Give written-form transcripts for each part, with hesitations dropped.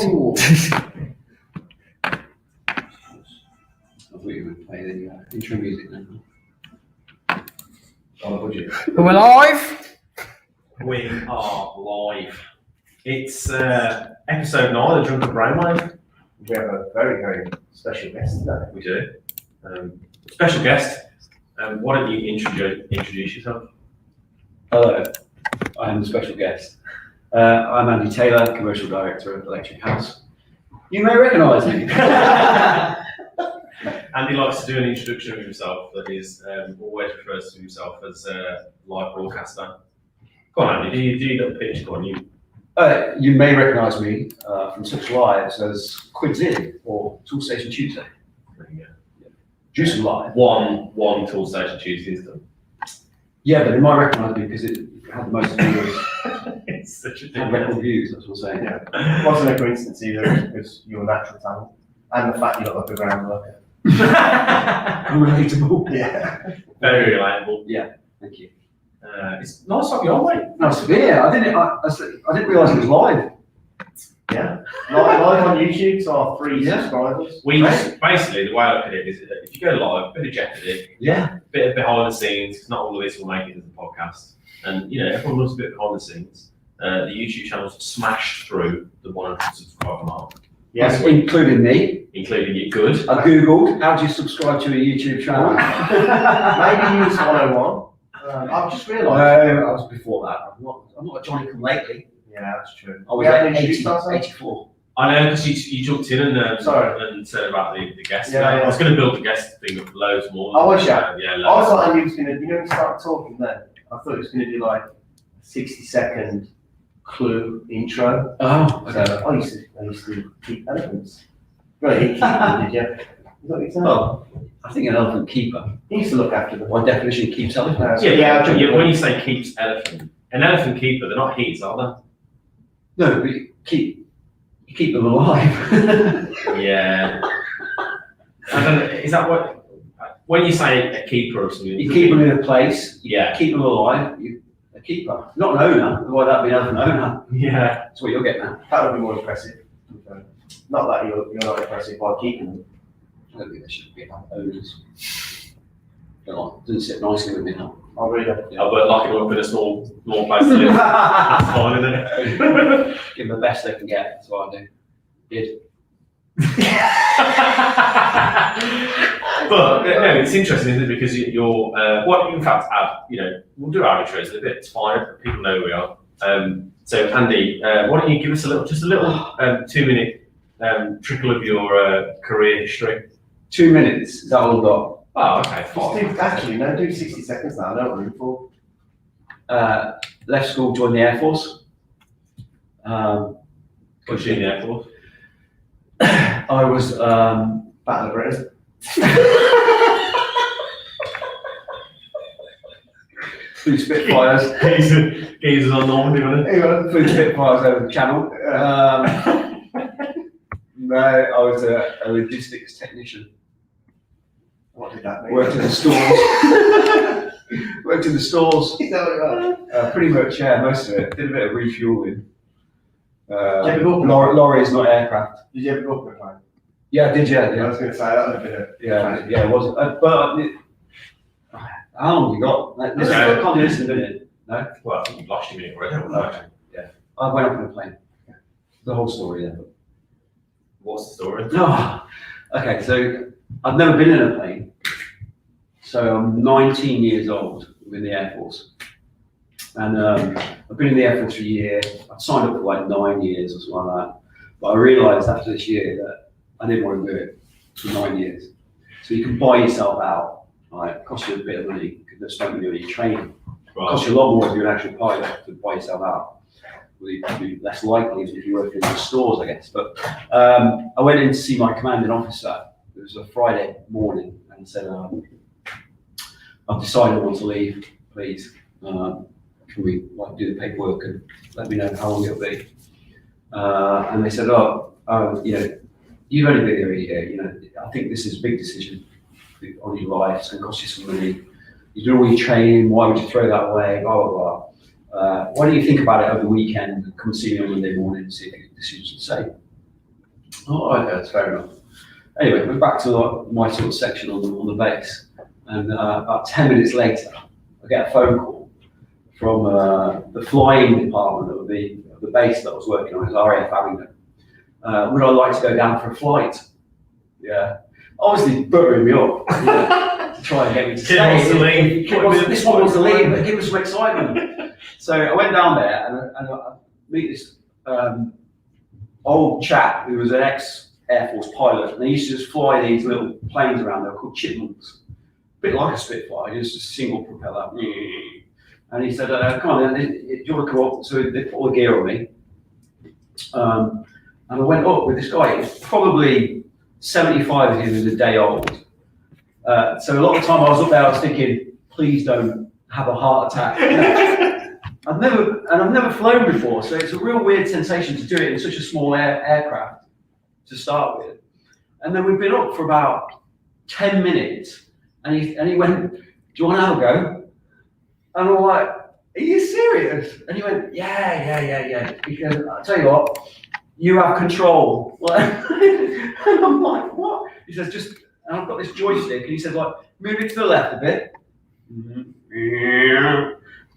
Ooh. I thought you would play the intro music then. On a budget. We're live. We are live. It's episode 9 of Drunken Brainwave. We have a very, very special guest today. We do. Special guest. Why don't you introduce yourself? Hello, I am the special guest. I'm Andy Taylor, Commercial Director of Electric House. You may recognise me. Andy likes to do an introduction of himself that is always refers to himself as a live broadcaster. Go on, Andy, do your little pitch. Go on, you. You may recognise me from such lives as Quids In or Tool Station Tuesday. There you go. Juice and Live. One Tool Station Tuesdays done. Yeah, but they might recognise me because it had the most views. It's such a Had record views, that's what I'm saying. Yeah. It wasn't a coincidence either, because you're a natural talent. And the fact you look like a ground worker. Relatable. Yeah. Very relatable. Yeah, thank you. It's nice to have you on, mate. Nice to be here. I didn't realise it was live. Yeah. Live on YouTube to our 3 subscribers. We basically, the way I look at it is if you go live, a bit of jeopardy, Yeah. a bit of behind the scenes, because not all of this will make it as a podcast. And you know, everyone loves a bit behind the scenes. The YouTube channel's smashed through the 100 subscriber mark. Yes. Including me. Including you good. I googled how do you subscribe to a YouTube channel. Maybe use 101. I've just No, realised. I was before that. I'm not a Johnny come lately. Yeah, that's true. I was We haven't at introduced ourselves? 84. I know because you jumped in and Sorry. said about the guest. Yeah, yeah. I was going to build the guest thing up loads more. Oh, was you? Yeah, I loads. thought Andy was going to, when he started talking then, I thought he was going to do like a 60-second clue intro. Oh, So I used to keep elephants. Really, keep them, did you? Is that what you said? well, I think an elephant keeper. He used to look after them. By definition, keeps elephants. Yeah, when you say keeps elephant, an elephant keeper, they're not his, are No, but you keep them alive. they? Yeah. I don't know, is that what? When you say a keeper or something, You keep them in a place. Yeah. Keep them alive. A keeper, not an owner. Otherwise, that'd be an elephant owner. Yeah. That's what you're getting at. That would be more impressive. Not that you're not impressive by keeping them. I don't think there should be owners. Doesn't sit nicely with me now. I'll read it. Yeah, but locking them up in a small place to live. That's fine, isn't it? Give them the best they can get. That's what I do. Did. But no, it's interesting, isn't it? Because you're what in fact, we'll do our intros in a bit. It's fine. People know who we are. So Andy, why don't you give us just a little 2-minute trickle of your career history? 2 minutes. Is that all I've got? Oh, okay, Just fine. actually, no, do 60 seconds now. I don't want room for. Left school, joined the Air Force. What's you in the Air Force? I was Battle of Britain. flew Spitfires. Geezers on Normandy, wasn't it? Flew Spitfires over the channel. No, I was a logistics technician. What did that mean? Worked in the stores. Worked in the stores. Is that what it was? Pretty much, yeah, most of it. Did a bit of refueling. Yeah, but what- Lorries, not aircraft. Did you ever go up in a plane? Yeah, I did, I yeah. was going to say that would have been a Yeah, it was. How long you got? Like, this, I can't do this in a minute. No? Well, I think you've lost your minute already. haven't you? Okay. Yeah. I went up in a plane. The whole story there. What's the story? No. Okay, so I've never been in a plane. So I'm 19 years old in the Air Force. And I've been in the Air Force for a year. I've signed up for like 9 years or something like that. But I realised after this year that I didn't want to do it for 9 years. So you can buy yourself out. Right? It costs you a bit of money because they're spending on your training. It costs you a lot more if you're an actual pilot to buy yourself out. Well, you'd be less likely if you work in the stores, I guess. But I went in to see my commanding officer. It was a Friday morning and said, I've decided I want to leave, please. Can we do the paperwork and let me know how long it'll be? And they said, you've only been here a year, I think this is a big decision on your life, it's going to cost you some money. You do all your training, why would you throw that away, blah, blah, blah. Why don't you think about it over the weekend and come see me on Monday morning and see if your decision's the same? Oh, okay, that's fair enough. Anyway, we're back to my sort of section on the bass, and about 10 minutes later, I get a phone call from the flying department of the base that I was working on, it was RAF Abingdon. Would I like to go down for a flight? Yeah, obviously buttering me up, you know, to try and get me to stay. This one wants to leave, but give us some excitement. So I went down there and I meet this old chap who was an ex-Air Force pilot, and they used to just fly these little planes around. They were called chipmunks, a bit like a Spitfire, just a single propeller. And he said, "Come on, then, do you want to come up?" So they put all the gear on me, and I went up with this guy. He was probably 75 of him was a day old. So a lot of the time I was up there, I was thinking, please don't have a heart attack. You know, I've never flown before, so it's a real weird sensation to do it in such a small aircraft to start with. And then we've been up for about 10 minutes, and he went, "Do you want to have a go?" And I'm like, "Are you serious?" And he went, yeah. He goes, "I'll tell you what, you have control." And I'm like, "What?" He says, and I've got this joystick, and he says, like, "Move it to the left a bit." Mm-hmm.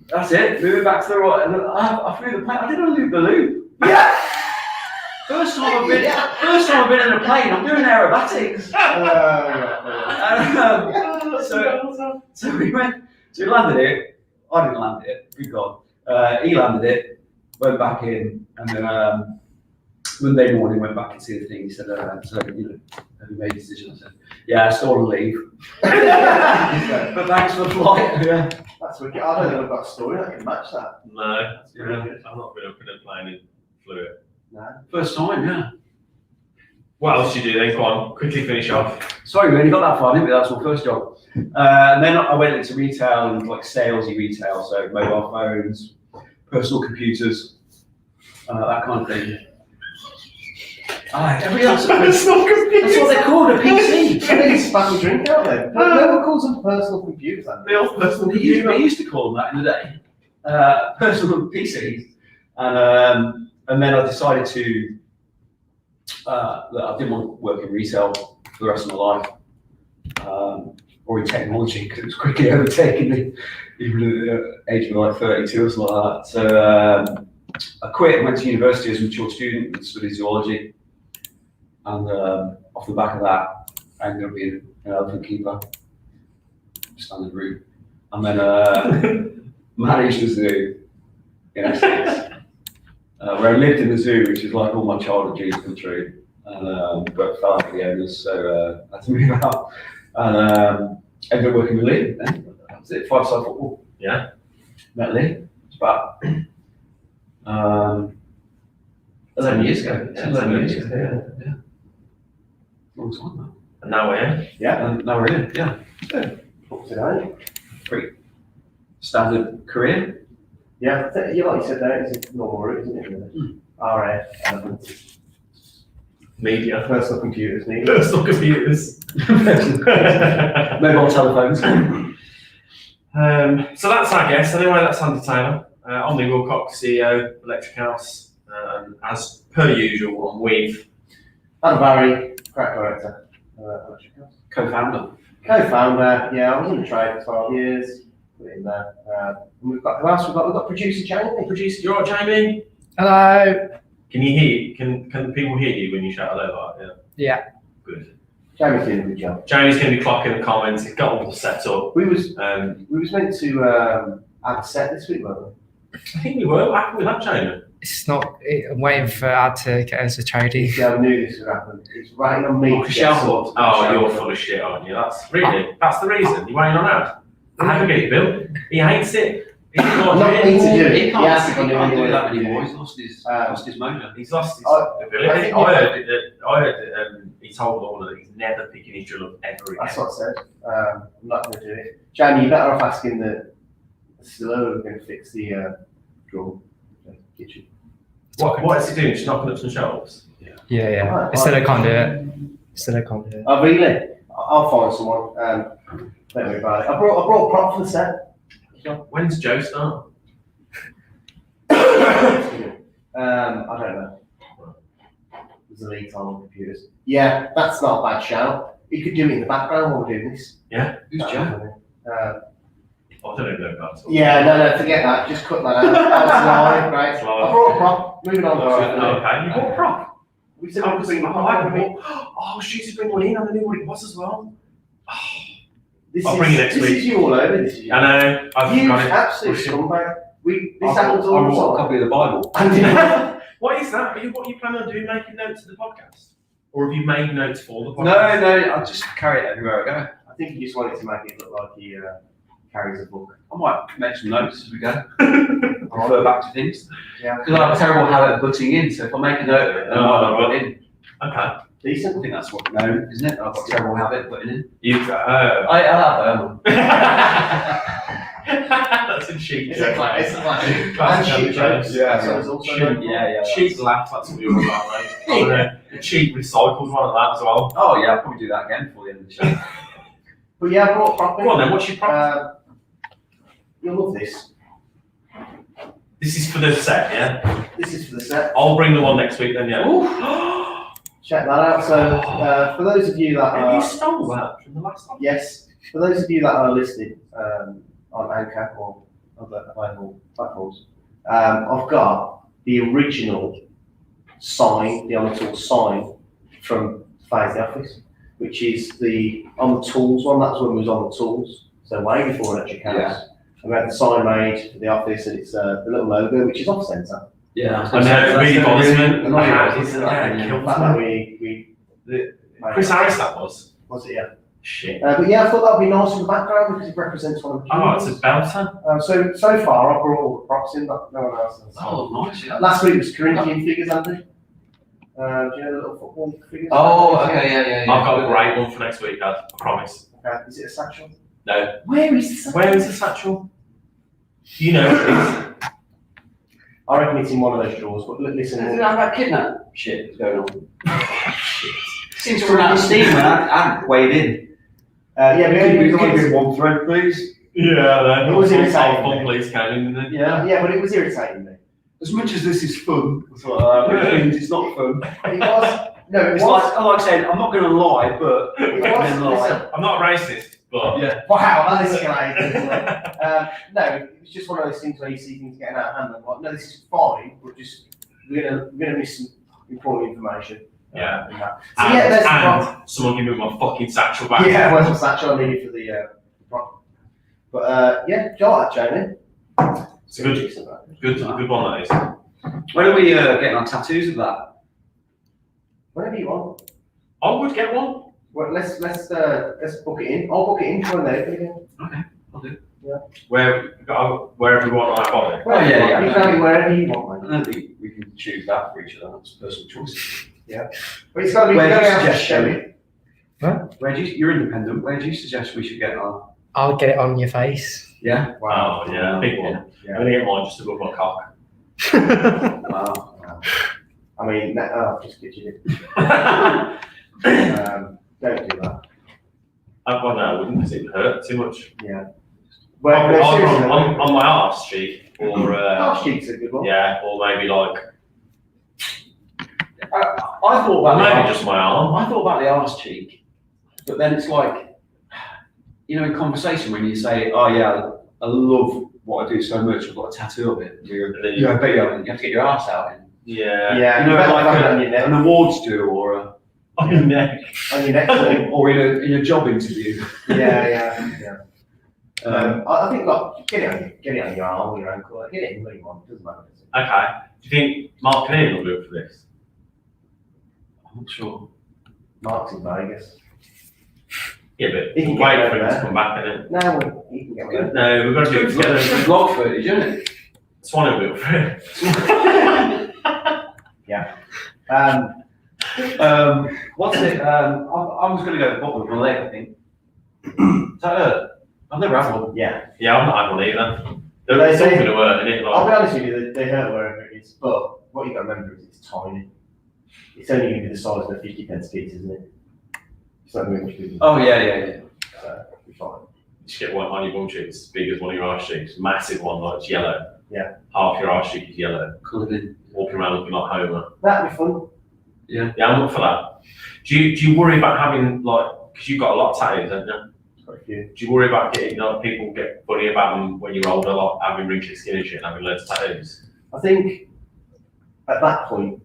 That's it, move it back to the right. And I flew the plane. I did a loop the loop. Yeah. First time I've been in a plane. I'm doing aerobatics. So we went. So we landed it. I didn't land it. Good God. He landed it. Went back in, and then Monday morning went back and see the thing. He said, "So you know, have you made a decision?" I said, "Yeah, I still want to leave." But thanks for the flight. Yeah. That's wicked. I don't think I've got a story that can match that. No, that's really good. I've not been up in a plane and flew it. No. First time, yeah. What else did you do then? Go on, quickly finish off. Sorry, we only got that far, didn't we? That's my first job. And then I went into retail and like salesy retail, so mobile phones, personal computers, that kind of thing. That's what they're called, a PC. I think it's fucking drink out there. No one calls them personal computers. They used to call them that in the day. Personal PCs. And then I decided to, that I didn't want to work in retail for the rest of my life, or in technology, because it was quickly overtaking me, even at the age of like 32 or something like that. So I quit and went to university as a mature student and studied zoology. And off the back of that, I ended up being an elephant keeper, standard route. And then managed a zoo in Essex, where I lived in the zoo, which is like all my childhood dreams come true. But fell out with the owners, so I had to move out. And ended up working with Lee. That was it, 5-side football. Yeah. Met Lee. It's about 11 years ago. 11 years ago, yeah. Long time now. And now we're here. Yeah, and now we're in, yeah. Up today. Pretty standard career. Yeah, like you said there, it's a normal route, isn't it? Really? RF, elements, Media. personal computers, media. Personal computers. Mobile telephones. So that's our guest. Anyway, that's Andy Taylor. I'm the Wilcox CEO, Electric House. As per usual, I'm with Adam Barrie, crack director, Electric House. Co-founder. Co-founder, yeah, I was in the trade for 12 years. Put it in there. And we've got, who else we've got? We've got producer Jamie. producer. You all right, Jamie? Hello. Can you hear? Can people hear you when you shout hello? Like, Yeah. Good. Jamie's doing a good job. Jamie's going to be clocking the comments. He's got all set up. We was meant to have a set this week, weren't we? I think we were. What happened with that, Jamie? It's not. I'm waiting for Ad to get us a tradie. Yeah, I knew this would happen. It's writing on me. You're full of shit, aren't you? That's the reason. You're waiting on Ad. I don't get it, Bill. He hates it. He's Not me to do it. He can't do do that it. anymore. He's lost his mojo. He's lost his I ability. think I heard he told all that he's never picking his drill up ever again. That's what I said. I'm not going to do it. Jamie, you better off asking the Stilo who's going to fix the drill kitchen. What is he doing? Just knocking up some shelves? Yeah. Right, Instead, right. I can't do it. Oh, really? I'll find someone. Don't worry about it. I brought a prop for the set. When's Joe start? I don't know. There's a lead time on computers. Yeah, that's not a bad shout. You could do it in the background while we're doing this. Who's Joe? I don't even know about it. Yeah, no, forget that. Just cut that out. That's live, great. It's I live. brought a prop. Moving on. Okay, you bought a prop. We said we could bring the prop. Oh, she's bring one in. I knew what it was as well. This I'll is, bring it next this week. is you all over. This is you. I know. I've You got it. absolute scumbag. This happens all I brought a the time. copy of the Bible. And What is that? What are you planning on doing? Making notes of the podcast? Or have you made notes for the podcast? No, I'll just carry it everywhere I go. I think he just wanted to make it look like he carries a book. I might make some notes as we go. Refer back to things. Yeah. Because I have a terrible habit of butting in, so if I make a note of it, then I might not butt in. Okay. I Decent. think that's what known, isn't it? I've got a terrible habit of butting in. You've I have. That's a cheap It's joke. a classic. And Classic cheap jokes. Yeah, So it's also Yeah. Cheap laugh, that's what you're about, mate. A cheap recycled one at that as well. Oh yeah, I'll probably do that again before the end of the show. But yeah, I brought a prop in. Go on then, what's your prop? You'll love this. This is for the set, yeah? This is for the set. I'll bring the one next week then, yeah. Check that out. So for those of you that Have you are stole that from the last one? yes, for those of you that are listening on Anchor or other available platforms, I've got the original sign, the On the Tools sign from Phase the Office, which is the On the Tools one. That's when it was On the Tools, so way before Electric House. Yeah. And we had the sign made for the office, and it's the little logo, which is off centre. Yeah. I know, really Businessmen. annoying. The fact that we Chris Harris that was. was it, yeah. Shit. But yeah, I thought that would be nice in the background because it represents one of the Oh, it's a humans. belter. So far, I brought all the props in, but no one else has. Oh, nice. Yeah. Last week was Corinthian figures, Andy. Do you know the little football figures? Oh, okay, yeah. I've got a great one for next week, Dad. I promise. Is it a satchel? No. Where is the satchel? Where is the satchel? You know it is. I reckon it's in one of those drawers, but listen. Isn't that about kidnap shit that's going on? Seems to run out of steam when I weighed in. Yeah, we only give one thread, please. Yeah, It was irritating. Full police came in, didn't it? Yeah, but it was irritating me. As much as this is fun, it's not fun. It was. No, it It's was. like saying, I'm not going to lie, but It then was. lie. Listen, I'm not racist, but Yeah. wow, that is escalated. No, it was just one of those things where you see things getting out of hand. I'm like, no, this is fine. We're gonna miss some important information. Yeah. In that. So yeah, there's the prop. someone give me my fucking satchel back. Yeah, where's the satchel I needed for the prop? But yeah, do you like that, Jamie? It's a good one that is. When are we getting our tattoos of that? Whatever you want. I would get one. Well, let's book it in. I'll book it in for a day again. I'll do. Wherever we want on our body. Oh, yeah. You can have it wherever you want, I mate. don't think we can choose that for each other. That's personal choice. But it's got to be Where do you very suggest, show Jamie? it. You're independent. Where do you suggest we should get our? I'll get it on your face. Yeah. Wow, yeah, big one. Yeah. I'm gonna get mine just above my cock. Wow. I mean, just get you. Don't do that. Well, no, I wouldn't because it would hurt too much. Yeah. Well, no, Either seriously, on my arse cheek, or arse cheek's a good one. yeah, or maybe like I thought about maybe the just my arm. I thought about the arse cheek, but then it's like, you know, in conversation when you say, "Oh yeah, I love what I do so much. I've got a tattoo of it." And then You know, but you have to get your arse out in. yeah, Yeah, You know, better like have it on your neck. an awards do or a on your neck. On your neck. too. or in a job interview. Yeah. Um, I think like get it on your arm or your ankle. Get it anywhere you want. Doesn't matter. Okay. Do you think Mark Canadian will do it for this? I'm not sure. Mark's in Vegas. Yeah, but He can we'll wait get for him over to there. come back, innit? No, you can get one. No, we've got to do it together. It's vlog footage, isn't it? Swan will do it for him. What's it? I was going to go bottom of my leg, I think. Is that hurt? I've never had one. Yeah. Yeah, I'm not having either. They It's all say- going to hurt, innit? I'll be Like, honest with you, they hurt wherever it is, but what you got to remember is it's tiny. It's only going to be the size of a 50p piece, isn't it? It's not going to be much bigger. Oh yeah. So, it'll be fine. you just get one on your bum cheek, it's as big as one of your arse cheeks. Massive one, like it's yellow. Yeah. Half your arse cheek is yellow. Coloured in. Walking around looking like Homer. That'd be fun. Yeah. Yeah, I'm up for that. Do you worry about having because you've got a lot of tattoos, haven't you? Quite a few. Do you worry about getting people get funny about them when you're older, like having wrinkly skin and shit, and having loads of tattoos? I think at that point,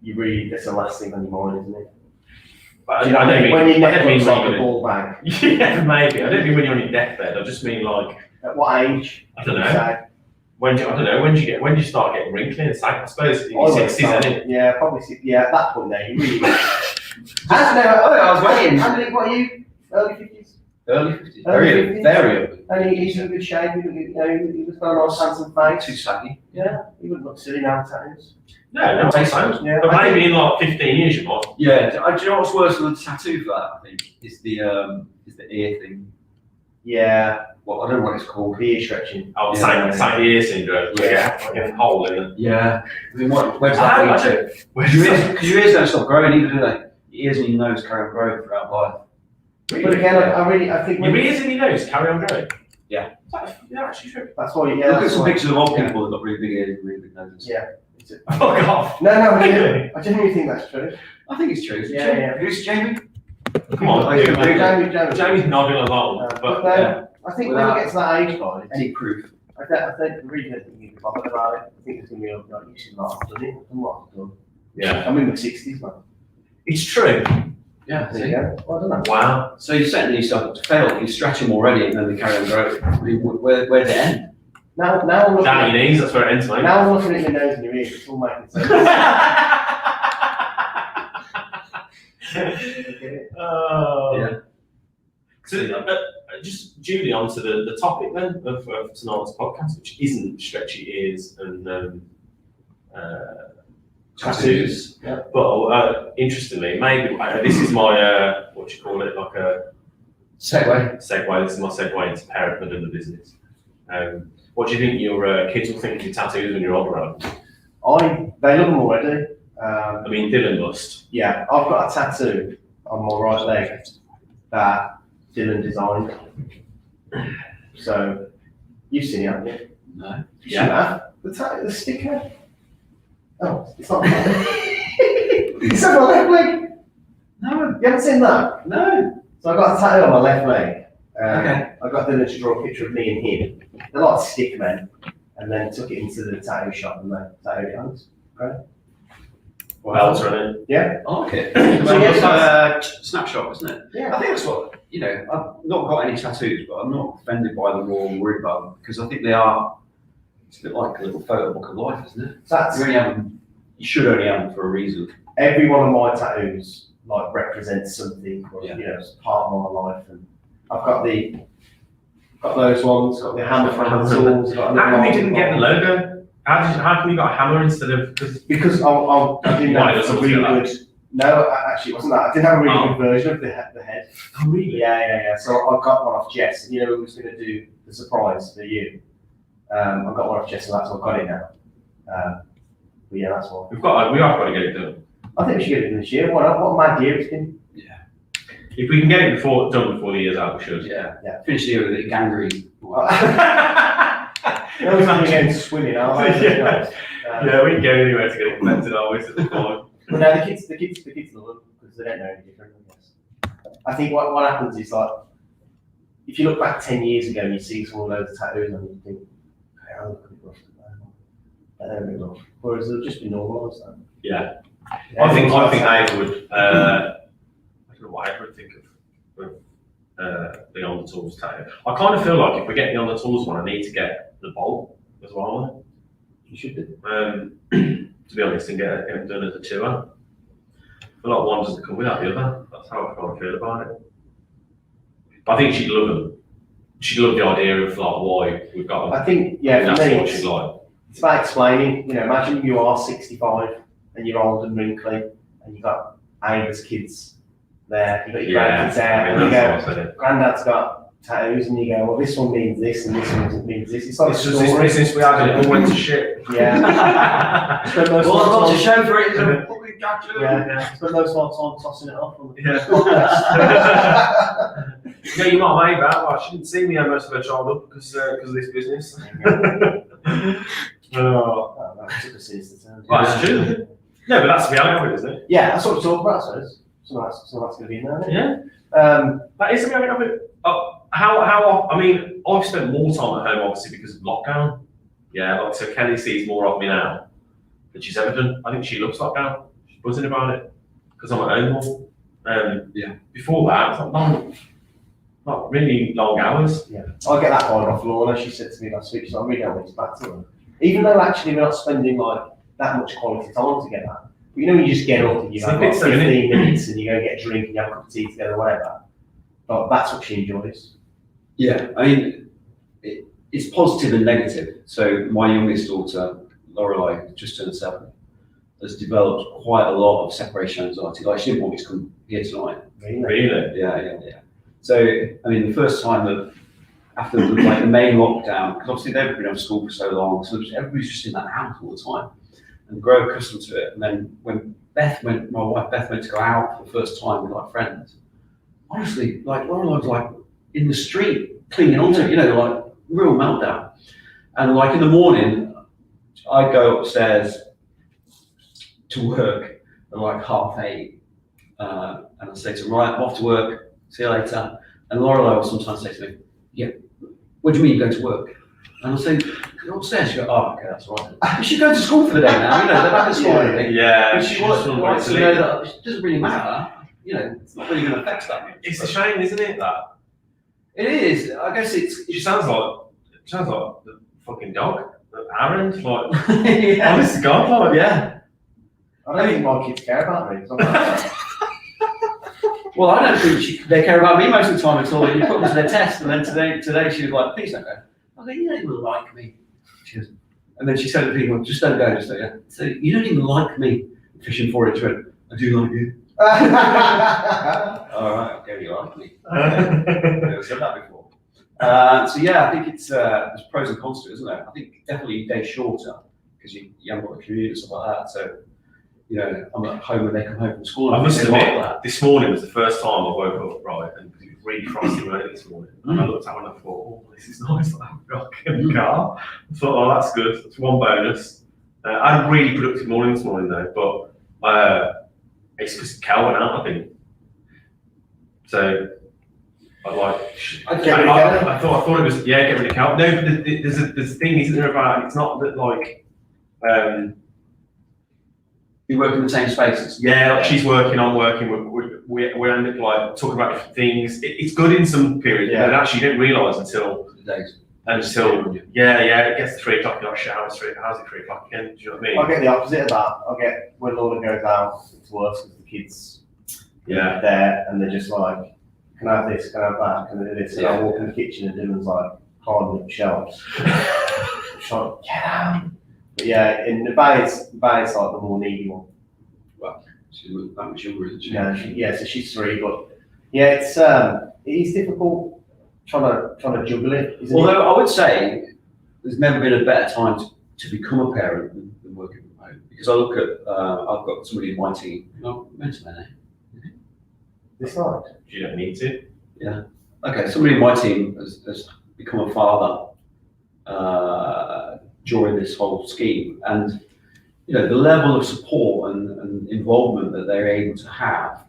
you really, that's the last thing on your mind, isn't it? But Do you know I what I don't mean? mean When your I neck don't mean looks when like a you're ball bag. yeah, maybe. I don't mean when you're on your deathbed. I just mean At what age? I don't would know. you say? When do you start getting wrinkly and sag? I suppose in your 60s, isn't it? Yeah, probably. Yeah, at that point, there you really. I was waiting. Andy, what are you? Early 50s. Early 50s. Early Very, 50s. very early. And he's in good shape. He was got a nice handsome face. Too saggy. Yeah, he wouldn't look silly now. Tattoos. No, makes sense. Yeah, But I maybe in 15 years you might. Yeah. Do you know what's worse than a tattoo for that? I think is the ear thing. Yeah, Well, I don't know what it's called. the ear stretching. Oh, Yeah. side ear syndrome. Yeah. Like a hole in it. Yeah. I mean, where does I that lead don't- to? Where Because does that- your ears don't stop growing either, do they? Your ears and your nose carry on growing throughout life. But again, I think Your ears and your nose carry on growing. Yeah. Yeah, actually true. that's why. Yeah, Look at that's some why- pictures of old yeah. people that got really big ears and really big noses. Yeah. Fuck off. No, Really? I genuinely think that's true. I think it's true. Is it Yeah, Jamie? yeah. Who's Jamie? Come on. Yeah. Jamie. Jamie's nodding along, But but then, I think when Without you get to that age, guys, Any proof? I really don't think you can bother about it. I think there's going to be like, you should not have done it. I'm not done. yeah, I'm in my 60s, man. it's true. Yeah. There you go. Well, I don't know. Wow. So you're setting yourself up to fail. You stretch them already, and then they carry on growing. I mean, where's it end? Now I'm looking Down at your knees, that's where it ends, mate. now I'm looking at your nose and your ears. It's all making sense. I get it. Oh. Yeah. So, just duly on to the topic then of tonight's podcast, which isn't stretchy ears and tattoos. Yeah. But interestingly, maybe this is my what do you call it, like a Segue. segue. This is my segue into parenthood and the business. What do you think your kids will think of your tattoos when you're older? They love them already. I mean, Dylan must. Yeah, I've got a tattoo on my right leg that Dylan designed. So, you've seen it, haven't you? No. Yeah. The sticker. Oh, it's not. It's on my left leg. No. You haven't seen that? No. So I got a tattoo on my left leg. Okay. I got Dylan to draw a picture of me and him. They're like stick men, and then took it into the tattoo shop and they tattooed it on us. What else are in it? Yeah. I like it. So It's yeah, snapshot, isn't it? Yeah. I think that's what, I've not got any tattoos, but I'm not offended by them or worried about them because I think they are, it's a bit like a little photo book of life, isn't it? That's You only have them, you should only have them for a reason. every one of my tattoos like represents something, or, Yeah. it's part of my life. And I've got those ones, got the hammer for hand tools. How come you didn't get the logo? How come you got a hammer instead of? Because I didn't Why have doesn't a it really feel that? good. No, actually, it wasn't that. I didn't have a really Oh. good version of the head. Oh really? Yeah. So I got one off Jess. You know, who was going to do the surprise for you. I got one off Jess, so that's why I got it now. But yeah, that's why. We have got to get it done. I think we should get it done this year. What a mad year it's been. If we can get it done before the year's out, we should. Yeah. Yeah. Finish the year with it gangrene. They're always going again swimming, aren't they? Yeah. Yeah, we can go anywhere to get it connected always at the point. But no, the kids love them because they don't know any different, I guess. I think what happens is like, if you look back 10 years ago and you see someone with loads of tattoos on you, think, hey, I look a bit rough today. They're a bit rough. Whereas they'll just be normalised then. Yeah. Yeah, I think normalised. I would. I don't know what I would think of the on the tools tattoo. I kind of feel like if we get the on the tools one, I need to get the bolt as well. You should do. To be honest, and get it done as a tour. I feel like one doesn't come without the other. That's how I kind of feel about it. But I think she'd love them. She'd love the idea of like why we've got them. I think, yeah, That's for me, what she'd like. it's about explaining. Imagine you are 65 and you're old and wrinkly and you've got Ava's kids there, you've got your grandkids there, and you that's go, what I said. Granddad's got tattoos, and you go, well, this one means this and this one means this. It's like It's a just this story. business we had and it all went to shit. Yeah. Spend most Well, I've got to of show for it. It's Yeah. a fucking tattoo. yeah. Spend most of our time tossing it off on the Yeah. podcast. Yeah, you might have made that. Well, she didn't see me most of her childhood because of this business. Oh. Oh, that took a sinister turn. Well, it's true. No, but that's the reality of it, isn't it? Yeah, that's what we're talking about, so some of that's going to be in there, isn't it? Yeah. That is the reality of it. How? I mean, I've spent more time at home, obviously, because of lockdown. Yeah, like so Kelly sees more of me now than she's ever done. I think she loves lockdown. She's buzzing about it because I'm at home more. Yeah. Before that, it's not really long hours. Yeah. I get that vibe off Lorna. She said to me last week, she's like, I really don't want to back to her. Even though actually we're not spending like that much quality time together. But you know, you just get up and you have like 15 minutes and you go get a drink and you have a cup of tea together, whatever. But that's what she enjoys. Yeah, I mean, it's positive and negative. So my youngest daughter, Lorelei, just turned 7, has developed quite a lot of separation anxiety. Like she didn't want me to come here tonight. Really? Yeah. So, I mean, the first time after like the main lockdown, because obviously they've been out of school for so long, so everybody's just in that house all the time and grow accustomed to it. And then when my wife Beth went to go out for the first time with like friends, honestly, like Lorelei was like in the street clinging onto it, like real meltdown. And like in the morning, I go upstairs to work at like 8:30, and I say to her, right, I'm off to work, see you later. And Lorelei will sometimes say to me, yeah, what do you mean you go to work? And I'll say, you're upstairs. She goes, oh, okay, that's all right. She's going to school for the day now, they're back at school and everything. Yeah. But she wants to know that it doesn't really matter, it's not really going to affect that much. It's a shame, isn't it, that? It is. I guess She sounds like the fucking dog, Aaron. Like, yeah. honest to God, like, yeah. I don't think my kids care about me. 'Cause I'm like, Well, I don't think they care about me most of the time at all. You put them to their test, and then today she was like, please don't go. I go, you don't even like me. She goes, and then she said to people, just don't go, just don't go. So you don't even like me. Fishing for it, she went, I do like you. All right, okay, you like me. I've never said that before. So yeah, I think it's there's pros and cons to it, isn't there? I think definitely days shorter because you haven't got the commute and stuff like that. So I'm at home when they come home from school. I must like admit, that. this morning was the first time I woke up, right, and it was really frosty early this morning. And I looked out and I thought, oh, this is nice, like a rock in the car. I thought, oh, that's good. That's one bonus. I had a really productive morning this morning, though, but it's because Cal went out, I think. So, I thought it was, get rid of Cal. No, but there's a thing, isn't there, about, it's not that, like, you work in the same spaces. Yeah, like she's working, I'm working. We end up like talking about different things. It's good in some periods, but actually you don't realise until it gets to 3 o'clock. You're like, shit, how's it 3 o'clock again? Do you know what I mean? I get the opposite of that. I get when Lorna goes out to work because the kids there and they're just like, can I have this? Can I have that? Can I do this? And I walk in the kitchen and Dylan's like harding up shelves. I'm trying to get out. But yeah, in the Bay's like the more needy one. Well, she's that much younger, isn't she? Yeah, so she's 3, but yeah, it is difficult trying to juggle it. Although I would say there's never been a better time to become a parent than working from home. Because I look at, I've got somebody in my team, mention their name. This night? You don't need to. Yeah. Okay, somebody in my team has become a father during this whole scheme, and the level of support and involvement that they're able to have,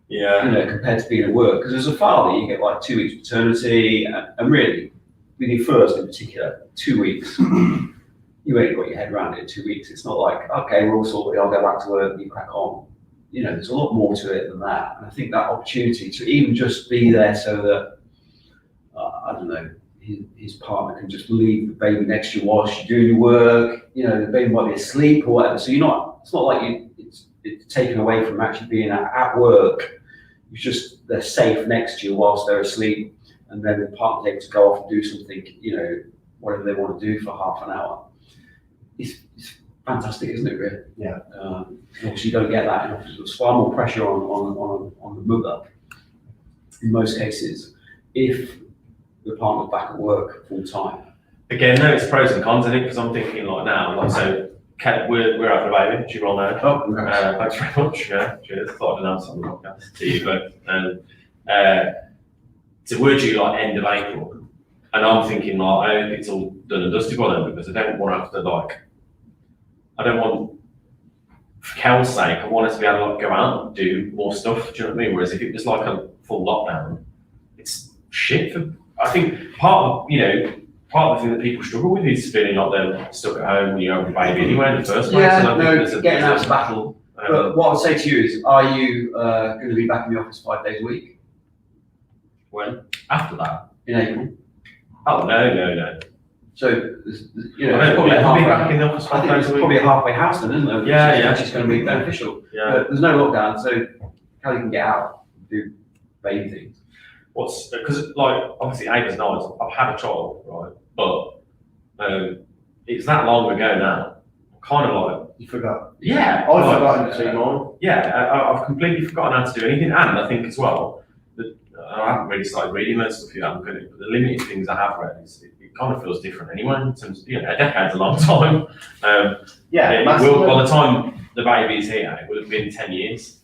compared to being at work. Because as a father, you get like 2 weeks paternity, and really, with your first in particular, 2 weeks, you ain't got your head around it in 2 weeks. It's not like, okay, we're all sorted, I'll go back to work, you crack on. There's a lot more to it than that. And I think that opportunity to even just be there so that, I don't know, his partner can just leave the baby next to you whilst you're doing your work. The baby might be asleep or whatever. So it's not like it's taken away from actually being at work. It's just they're safe next to you whilst they're asleep, and then the partner's able to go off and do something, whatever they want to do for half an hour. It's fantastic, isn't it, really? Yeah. Obviously, you don't get that. There's far more pressure on the mother in most cases if the partner's back at work full time. Again, no, it's pros and cons, I think, because I'm thinking like now, like so, we're having a baby. She will know. Oh, congrats. Thanks very much. Yeah, cheers. Thought I'd announce on the podcast to you, but so we're due like end of April, and I'm thinking like I hope it's all done and dusted by then, because I don't want to have to I don't want for Kel's sake, I wanted to be able to like, go out and do more stuff. Do you know what I mean? Whereas if it was like a full lockdown, it's shit. I think part of the thing that people struggle with is feeling like they're stuck at home when you have a baby anyway in the first place. Yeah, And I think no, there's getting out to battle. But what I would say to you is, are you going to be back in the office 5 days a week when after that. in April? Oh no. So, you know, I'll probably a be back halfway. in the office I 5 think days it's a week. probably a halfway house then, isn't it? Yeah. Which is going to be beneficial. Yeah. But there's no lockdown, so Kelly can get out, do baby things. Because like obviously Ava's 9, I've had a child, right? But it's that long ago now. I'm kind of like You forgot. yeah. I've like, forgotten between mine. Yeah, I've completely forgotten how to do anything, and I think as well that I haven't really started reading most stuff yet. But the limited things I have read, it kind of feels different anyway. In terms of, a decade's a long time. Yeah, it massively. will, by the time the baby's here, it will have been 10 years.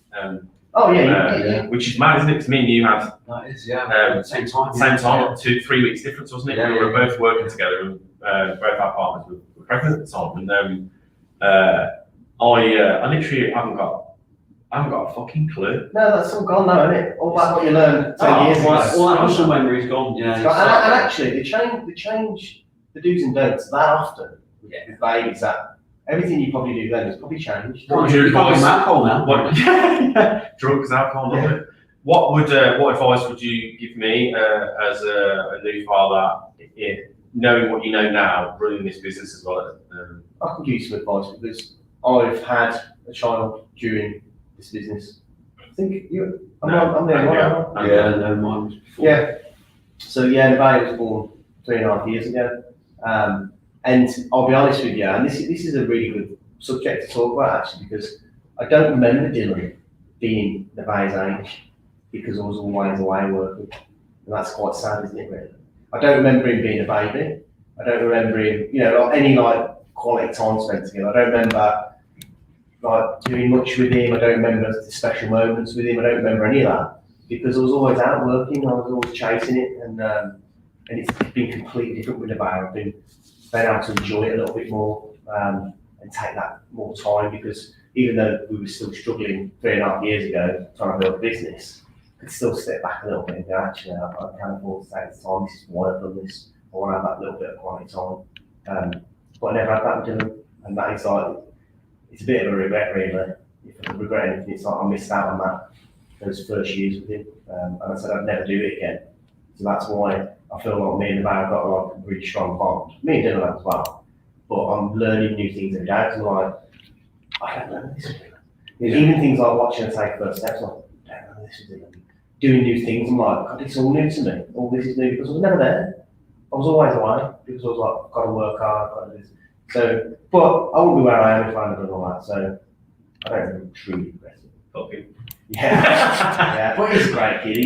Oh yeah. Which is mad, isn't it? Because me and you had That is, yeah. Same time. same time, 2-3 weeks difference, wasn't it? Yeah, we were yeah. both working together, and both our partners were pregnant at the time. And I literally haven't got a fucking clue. No, that's all gone now, isn't it? All that what you learned 10 years ago. All that muscle memory's gone. Yeah. It's gone. And actually, they change the do's and don'ts that often with babies. That everything you probably do then has probably changed. What would your You can't advice? be alcohol now. What? Drugs, alcohol, Yeah. love it. What advice would you give me as a new father, knowing what you know now, running this business as well? I can give you some advice because I've had a child during this business. I think I'm the only one. aren't I? Yeah, no, mine was before. Yeah. So the baby was born 3.5 years ago. And I'll be honest with you, and this is a really good subject to talk about actually, because I don't remember Dylan being the baby's age because I was always away working. And that's quite sad, isn't it, really? I don't remember him being a baby. I don't remember him, like any quality time spent together. I don't remember doing much with him. I don't remember the special moments with him. I don't remember any of that because I was always out working. I was always chasing it, and it's been completely different with the baby. I've been able to enjoy it a little bit more and take that more time because even though we were still struggling 3.5 years ago trying to build a business, I could still step back a little bit and go, actually, I can't afford to take this time. This is why I've done this. I want to have that little bit of quality time. But I never had that with Dylan, and that is it's a bit of a regret, really. If I could regret anything, it's I missed out on those first years with him, and I said I'd never do it again. So that's why I feel like me and the baby got a really strong bond. Me and Dylan as well. But I'm learning new things every day. So I don't know this. Even things like watching her take first steps, I don't know this is Dylan. Doing new things, I'm like, God, it's all new to me. All this is new because I was never there. I was always away because I was like, I've got to work hard, I've got to do this. So, but I wouldn't be where I am if I hadn't done all that. So I don't really truly regret it. Okay. Yeah, but he's a great kid.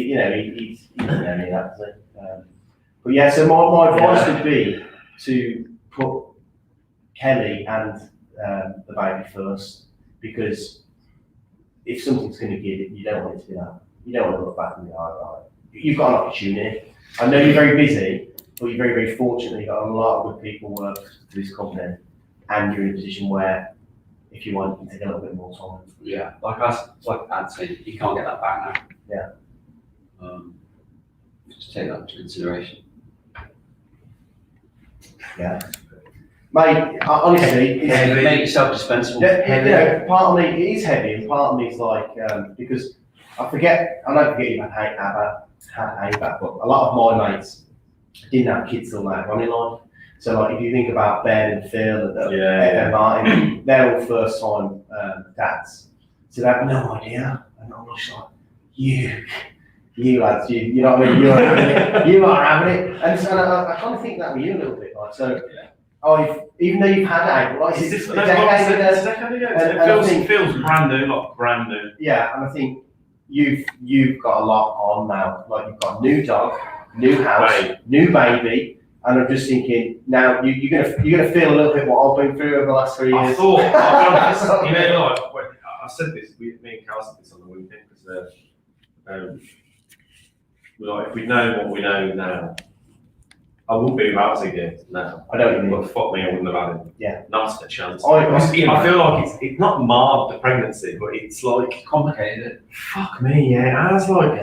He's known me that. But yeah, so my advice would be to put Kelly and the baby first, because if something's going to give it, you don't want it to be that. You don't want to look back in the eye. You've got an opportunity. I know you're very busy, but you're very, very fortunate. You've got a lot of good people work for this company, and you're in a position where if you want, you can take a little bit more time. Yeah, like I'd say, you can't get that back now. Yeah. Just take that into consideration. Yeah. Mate, honestly, it's Make yourself dispensable. part of me it is heavy, and part of me is because I don't forget you had ABAC, but a lot of my mates didn't have kids till later on in life. So if you think about Ben and Phil and Martin, they're all first time dads. So they have no idea. And I'm just like, you lads, you know what I mean? You're having it. You are having it. And I kind of think that with you a little bit. Even though you've had it, it's a decade ago. It feels brand new, Yeah, and I think you've got a lot on now. You've got a new dog, new house, new baby. And I'm just thinking now you're gonna feel a little bit what I've been through over the last 3 years. I thought, I said this. Me and Carl said this on the weekend because if we know what we know now, I wouldn't be without Ziggy now. I don't But fuck me, I wouldn't have had him. Yeah. Not a chance. I feel like it's not marred the pregnancy, but it's like Complicated. fuck me, yeah. I was like,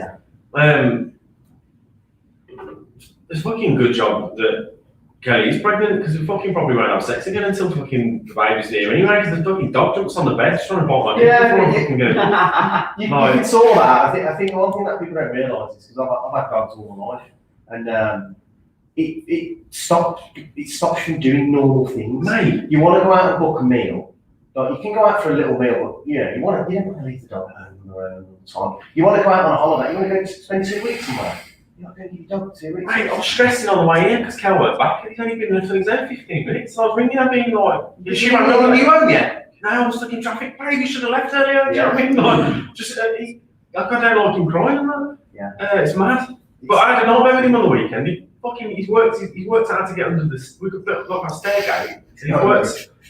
it's a fucking good job that Kelly's pregnant because we fucking probably won't have sex again until fucking the baby's here anyway. Because the fucking dog jumps on the bed trying to bite my dick before I'm fucking going. You can saw that. I think one thing that people don't realise is because I've had dogs all my life, and it stops you doing normal things. Mate, You want to go out and book a meal. Like you can go out for a little meal, but you don't want to leave the dog home on their own all the time. You want to go out on a holiday. You want to go spend 2 weeks somewhere. You're not going to leave your dog 2 weeks. mate, I was stressing on the way in because Cal went back and he's only been there for 15 minutes. So I was ringing her being like, Is she not you home yet? No, I was stuck in traffic. Babe, you should have left earlier. Do you know what I mean? Like, just, I don't like him crying and that. Yeah. It's mad. But I had a nightmare with him on the weekend. He's worked out to get under this. We could put like a stairgate.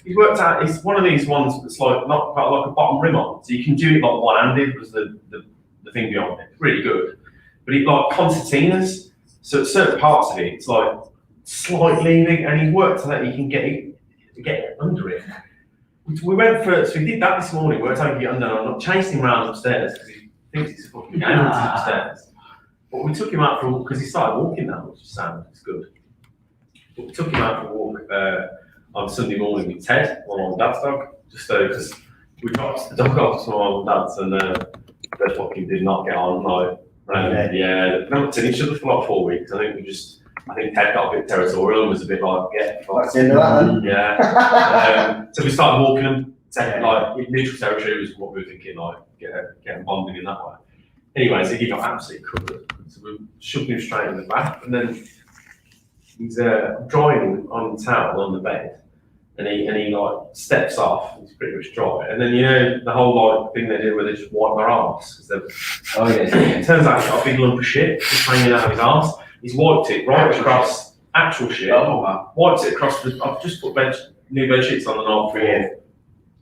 He's worked out. It's one of these ones that's like not got like a bottom rim on, so you can do it like one-handed because the thing beyond it. It's really good. But it like concertinas. So at certain parts of it, it's like slightly leaning, and he's worked out that you can get under it. We went for so we did that this morning. We were taking it under. I'm not chasing him around upstairs because he thinks it's a fucking game upstairs. But we took him out for a walk because he started walking now, which is sound. It's good. But we took him out for a walk on Sunday morning with Ted, my mum and dad's dog, just because we dropped the dog off to my mum and dad's, and they fucking did not get on. Like, they've not seen each other for like 4 weeks. I think Ted got a bit territorial and was a bit like, That's the end of that then. yeah. So we started walking them, like neutral territory was what we were thinking, like getting bonding in that way. Anyway, so he got absolutely covered. So we shoved him straight in the bath, and then he's drying on the towel on the bed, and he like steps off. He's pretty much dry, and then you know the whole like thing they do where they just wipe their arse because it turns out he's got a big lump of shit just hanging out of his arse. He's wiped it right across actual shit. Oh wow! Wiped it across the. I've just put new bed sheets on the night for you.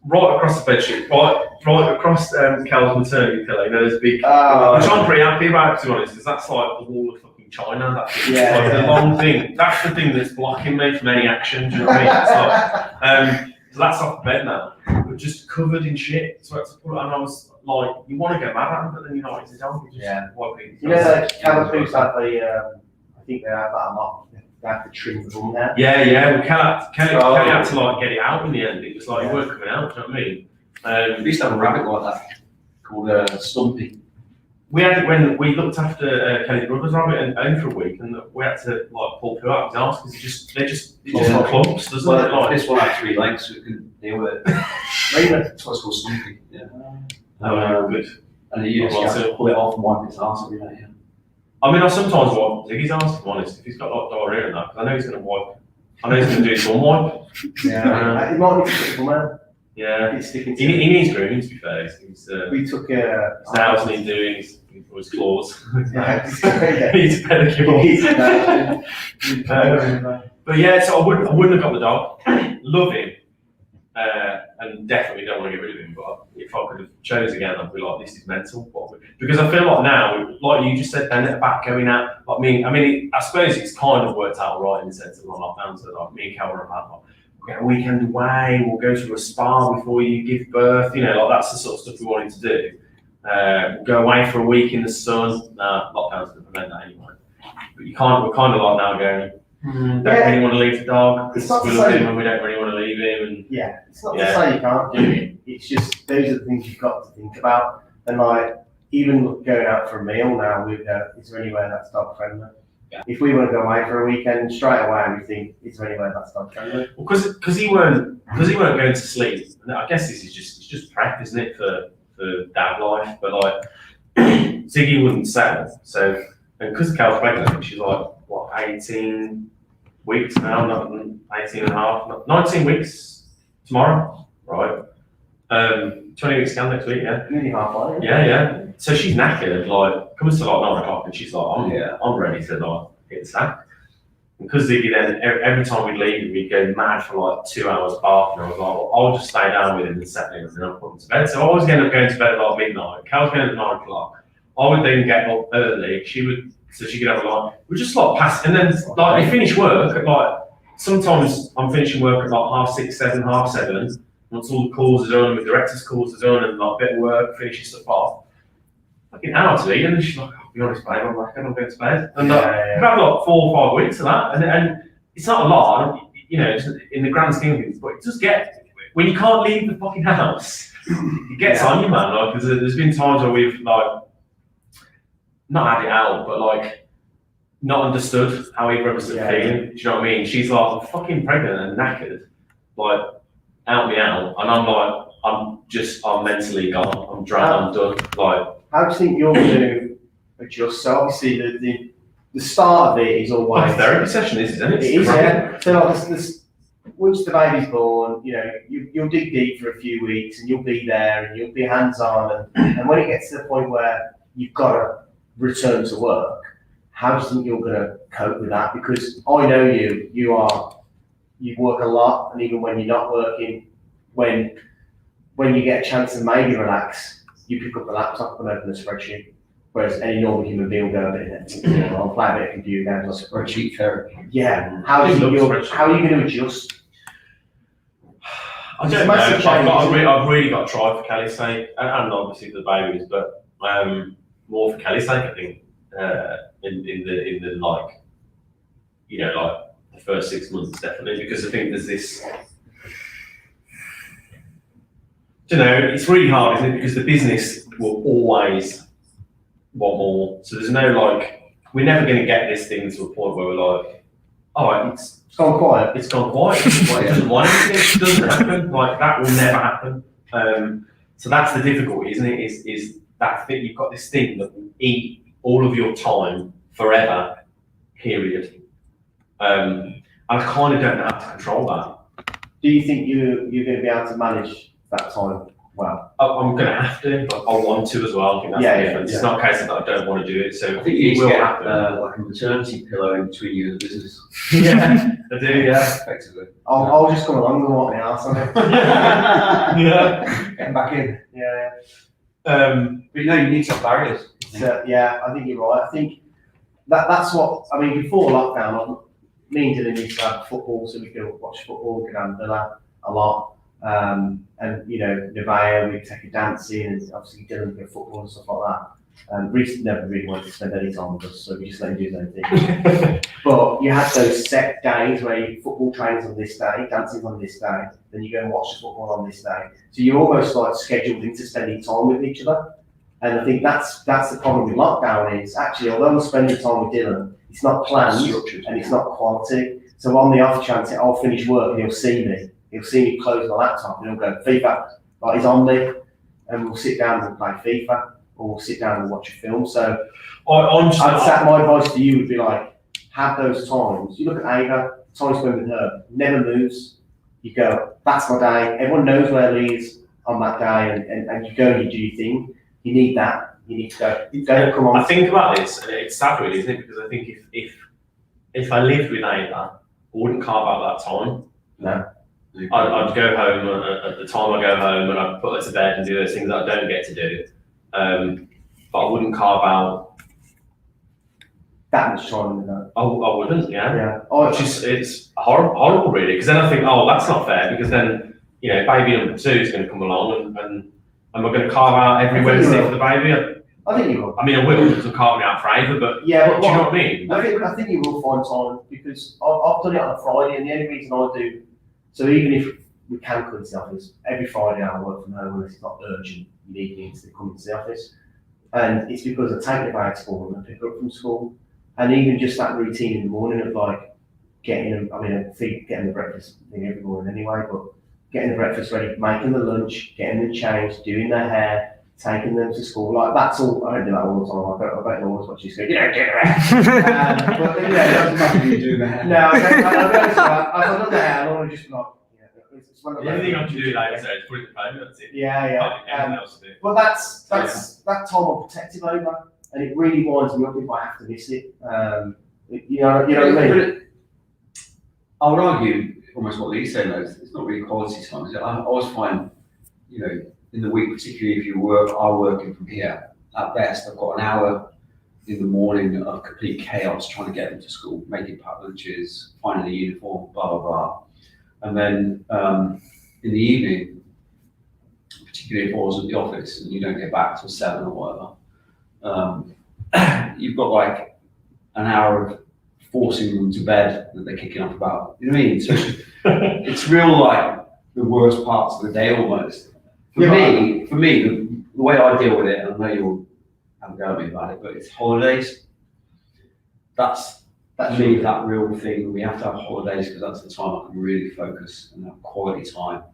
Right across the bed sheet, right across Cal's maternity pillow. You know, there's a big, which I'm pretty happy about, to be honest, because that's like the wall of fucking China. That's like the long thing. That's the thing that's blocking me from any action. Do you know what I mean? It's like, so that's off the bed now, but just covered in shit. So I had to put it, and I was like, you want to get mad at him, but then you're not. It's a dog. You just wipe it. You know, like Calapoos have I think they have that a lot. They have to trim the bum now. Yeah. Well, Kelly had to like get it out in the end. It was like it weren't coming out. Do you know what I mean? We used to have a rabbit like that called Stumpy. We had it when we looked after Kelly's brother's rabbit and for a week, and we had to like pull poo out of his arse because they just clumps, doesn't it? Like this one had 3 legs, so we couldn't deal with it. That's what's called Stumpy. Yeah. Good. And you just have to pull it off and wipe its arse every day. Yeah. I mean, I sometimes wipe Ziggy's arse, to be honest, if he's got like diarrhea and that, because I know he's going to wipe. I know he's going to do his bum wipe. Yeah. It might need to put the man. Yeah. It's sticking He needs grooming, to be fair. We took his nails need doing, his claws. Yeah. He needs a pedicure. But yeah, so I wouldn't have got the dog. Love him. And definitely don't want to get rid of him, but if I could have chose again, I'd be like, this is mental. Because I feel like now, like you just said, then at the back going out, like me, I mean, I suppose it's kind of worked out right in the sense of my lockdown, so like me and Cal were about, like, we'll get a weekend away, we'll go to a spa before you give birth, you know, like that's the sort of stuff we wanted to do. We'll go away for a week in the sun. Lockdown's going to prevent that anyway. But we're kind of like now going, don't really want to leave the dog because we love him and we don't really want to leave him. And it's not to say you can't do it. It's just those are the things you've got to think about. And like even going out for a meal now, is there anywhere that's dog friendly? Yeah. If we want to go away for a weekend, straight away we think, is there anywhere that's dog friendly? Well, because he weren't going to sleep. And I guess this is just prep, isn't it, for dad life? But like Ziggy wouldn't settle. So and because Cal's pregnant, she's like what 18 weeks now, not 18 and a half, 19 weeks tomorrow, right? 20 weeks scan next week, yeah. Nearly halfway. Yeah. So she's knackered, like comes to like 9 o'clock, and she's like, I'm ready to like get sacked. And because Ziggy then every time we'd leave, we'd go mad for like 2 hours after. I was like, well, I'll just stay down with him and settle him, and then I'll put him to bed. So I was going to go to bed at like midnight. Cal's going at 9 o'clock. I would then get up early. She would so she could have a like, we just like pass, and then like we finish work at like, sometimes I'm finishing work at like 6:30, 7:30, 7:30. Once all the calls are done, and the director's calls are done, and like a bit of work, finishing stuff off. Fucking hour to eat, and then she's like, I'll be honest, babe, I'm like, I'm going to bed. And like, I've had like 4 or 5 weeks of that, and it's not a lot, you know, in the grand scheme of things, but it just when you can't leave the fucking house, it gets on you, man. Like, there's been times where we've like, not had it out, but like, not understood how either of us are feeling. Do you know what I mean? She's like, I'm fucking pregnant and knackered, like, out me out, and I'm like, I'm mentally gone, I'm drowned, I'm done. Like, how do you think you're going to adjust? So obviously the start of it is always like a therapy session, isn't it? It is, yeah. So like once the baby's born, you know, you'll dig deep for a few weeks, and you'll be there, and you'll be hands-on, and when it gets to the point where you've got to return to work, how do you think you're going to cope with that? Because I know you work a lot, and even when you're not working, when you get a chance to maybe relax, you pick up the laptop and open a spreadsheet. Whereas any normal human being will go a bit, you know, I'll play a bit of computer games. Spreadsheet therapy. Yeah. How are you going to adjust? I don't know. I've really got to try for Kelly's sake, and obviously for the babies, but more for Kelly's sake, I think. In the like, you know, like the first 6 months definitely, because I think there's this. You know, it's really hard, isn't it? Because the business will always want more. So there's no like, we're never going to get this thing to a point where we're like, oh, it's gone quiet. It's gone quiet. Like, it doesn't want anything. It doesn't happen. Like, that will never happen. So that's the difficulty, isn't it? Is that thing, you've got this thing that will eat all of your time forever, period. And I kind of don't know how to control that. Do you think you're going to be able to manage that time well? I'm going to have to, but I want to as well. I think that's the difference. It's not a case that I don't want to do it. So I think you need to get like a maternity pillow in between you and the business. Yeah, I do, yeah. Effectively. I'll just come along and walk my ass on it. Yeah. Getting back in. Yeah. But you know, you need some barriers. So, yeah, I think you're right. I think that's what, I mean, before lockdown, me and Dylan used to have football, so we could watch football, we could have Villa a lot. And you know, Nevaeh, we'd take a dancing, and obviously Dylan would go football and stuff like that. Reece never really wanted to spend any time with us, so we just let him do his own thing. But you had those set days where you football trains on this day, dancing on this day, then you go and watch the football on this day. So you're almost like scheduled into spending time with each other. And I think that's the problem with lockdown is actually, although we're spending time with Dylan, it's not planned and it's not quality. So on the off chance I'll finish work and he'll see me. He'll see me close my laptop and he'll go, FIFA, like he's on me, and we'll sit down and play FIFA, or we'll sit down and watch a film. So my advice to you would be like, have those times. You look at Ava, time spent with her, never moves. You go, that's my day. Everyone knows where Lee is on that day, and you go and you do your thing. You need that. You need to go, come on. I think about this, and it's sad really, isn't it? Because I think if I lived with Ava, I wouldn't carve out that time. No. I'd go home at the time I go home, and I'd put her to bed and do those things that I don't get to do. But I wouldn't carve out that much time in that. I wouldn't, yeah. Yeah. It's horrible really, because then I think, oh, that's not fair, because then, you know, baby number 2 is going to come along, and am I going to carve out every Wednesday for the baby? I think you will. I mean, I will, because I'm carving out for Ava, but yeah, but do you know what I mean? I think you will find time, because I've done it on a Friday, and the only reason I do, so even if we can come into the office, every Friday I work from home unless it's not urgent, you need me to come into the office. And it's because I take the baby to school and I pick her up from school. And even just that routine in the morning of like getting them, I mean, getting the breakfast thing every morning anyway, but getting the breakfast ready, making the lunch, getting them changed, doing their hair, taking them to school, like that's all. I don't do that all the time. I bet always watch you go, you don't do that. But you know, it doesn't matter you do the hair. No, I don't. I've done the hair, I want to just like, it's one of the only thing I can do later is put it in the phone, that's it. Yeah. Anything else to do. Well, that's that time I'm protective over, and it really winds me up if I have to miss it. You know what I mean? I would argue almost what Lee said, though, it's not really quality time, is it? I always find, you know, in the week, particularly if you are working from here, at best, I've got an hour in the morning of complete chaos, trying to get them to school, making packed lunches, finding a uniform, blah, blah, blah. And then in the evening, particularly if I was at the office and you don't get back till 7 or whatever, you've got like an hour of forcing them to bed that they're kicking off about. You know what I mean? So it's real like the worst parts of the day almost. For me, the way I deal with it, and I know you'll have a go at me about it, but it's holidays. That's for me that real thing. We have to have holidays because that's the time I can really focus and have quality time.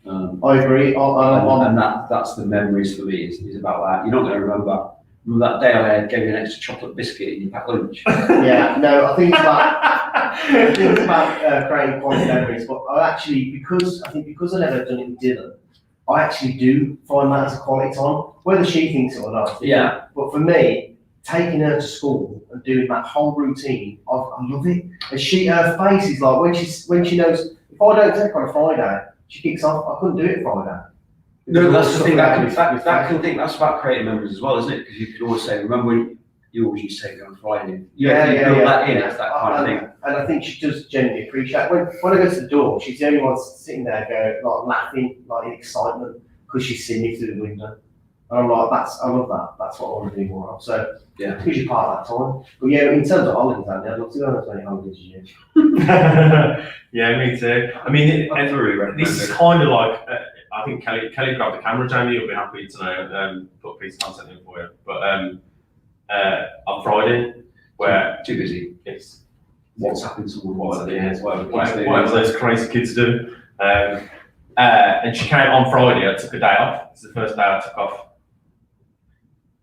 I agree. And that's the memories for me is about that. You're not going to remember that day I gave you an extra chocolate biscuit in your packed lunch. Yeah, no, I think it's about creating quality memories. But I actually, because I never done it with Dylan, I actually do find that as a quality time, whether she thinks it or not. Yeah. But for me, taking her to school and doing that whole routine, I love it. And her face is like when she knows if I don't take her on a Friday, she kicks off. I couldn't do it Friday. No, that's the thing. That's about creating memories as well, isn't it? Because you could always say, remember when you always used to take it on Friday? Yeah. That in, it's that kind of thing. And I think she does genuinely appreciate when I go to the door. She's the only one sitting there, going like laughing, like in excitement because she's seeing me through the window. And I'm like, I love that. That's what I want to do more of. So yeah, because you're part of that time. But yeah, in terms of holidays, I'd love to go on as many holidays as you. Yeah, me too. I mean, this is kind of like. I think Kelly grabbed the camera, Jamie. You'll be happy to know. Put a piece of content in for you. But on Friday, where too busy. It's what's happened to whatever those crazy kids do. And she came on Friday. I took a day off. It's the first day I took off.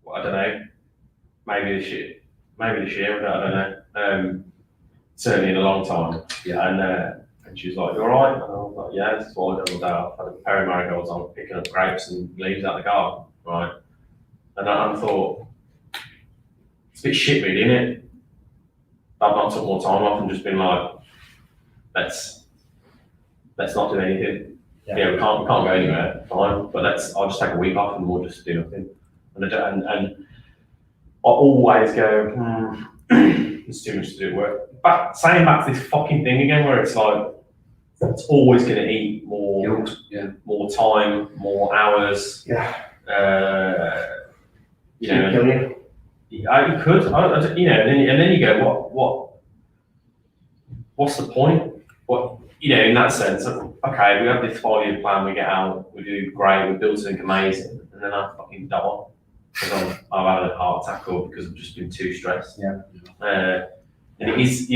Well, I don't know. Maybe this year. But I don't know. Certainly in a long time. Yeah. And she was like, "You all right?" And I was like, "Yeah, this is what I done all day. I've had a pair of marigolds on, picking up grapes and leaves out the garden, right?" And I thought, it's a bit shit, really, isn't it? I've not took more time off and just been like, let's not do anything. Yeah, we can't go anywhere, fine. But I'll just take a week off and we'll just do nothing. And I always go, there's too much to do at work. But saying back to this fucking thing again, where it's like, it's always going to eat more, more time, more hours. Yeah. You know, you could, and then you go, what's the point? What, in that sense, okay, we have this 5-year plan, we get out, we do great, we build something amazing, and then I fucking die because I've had a heart attack or because I've just been too stressed. Yeah. And it is,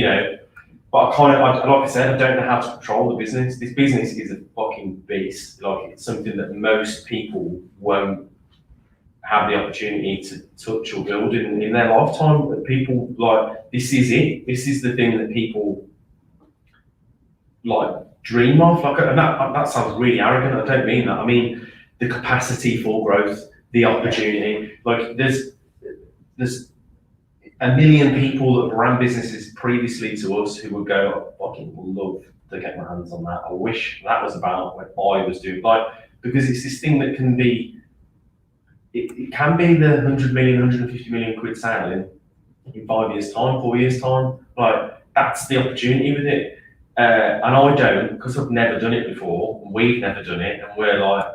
but like I said, I don't know how to control the business. This business is a fucking beast. Like, it's something that most people won't have the opportunity to touch or build in their lifetime. But people, like, this is it. This is the thing that people, like, dream of. Like, and that sounds really arrogant. I don't mean that. I mean the capacity for growth, the opportunity. Like, there's a million people that ran businesses previously to us who would go, I fucking would love to get my hands on that. I wish that was about what I was doing. Like, because it's this thing that can be, it can be the 100 million, 150 million quid sale in 5 years' time, 4 years' time. Like, that's the opportunity with it. And I don't, because I've never done it before, and we've never done it, and we're like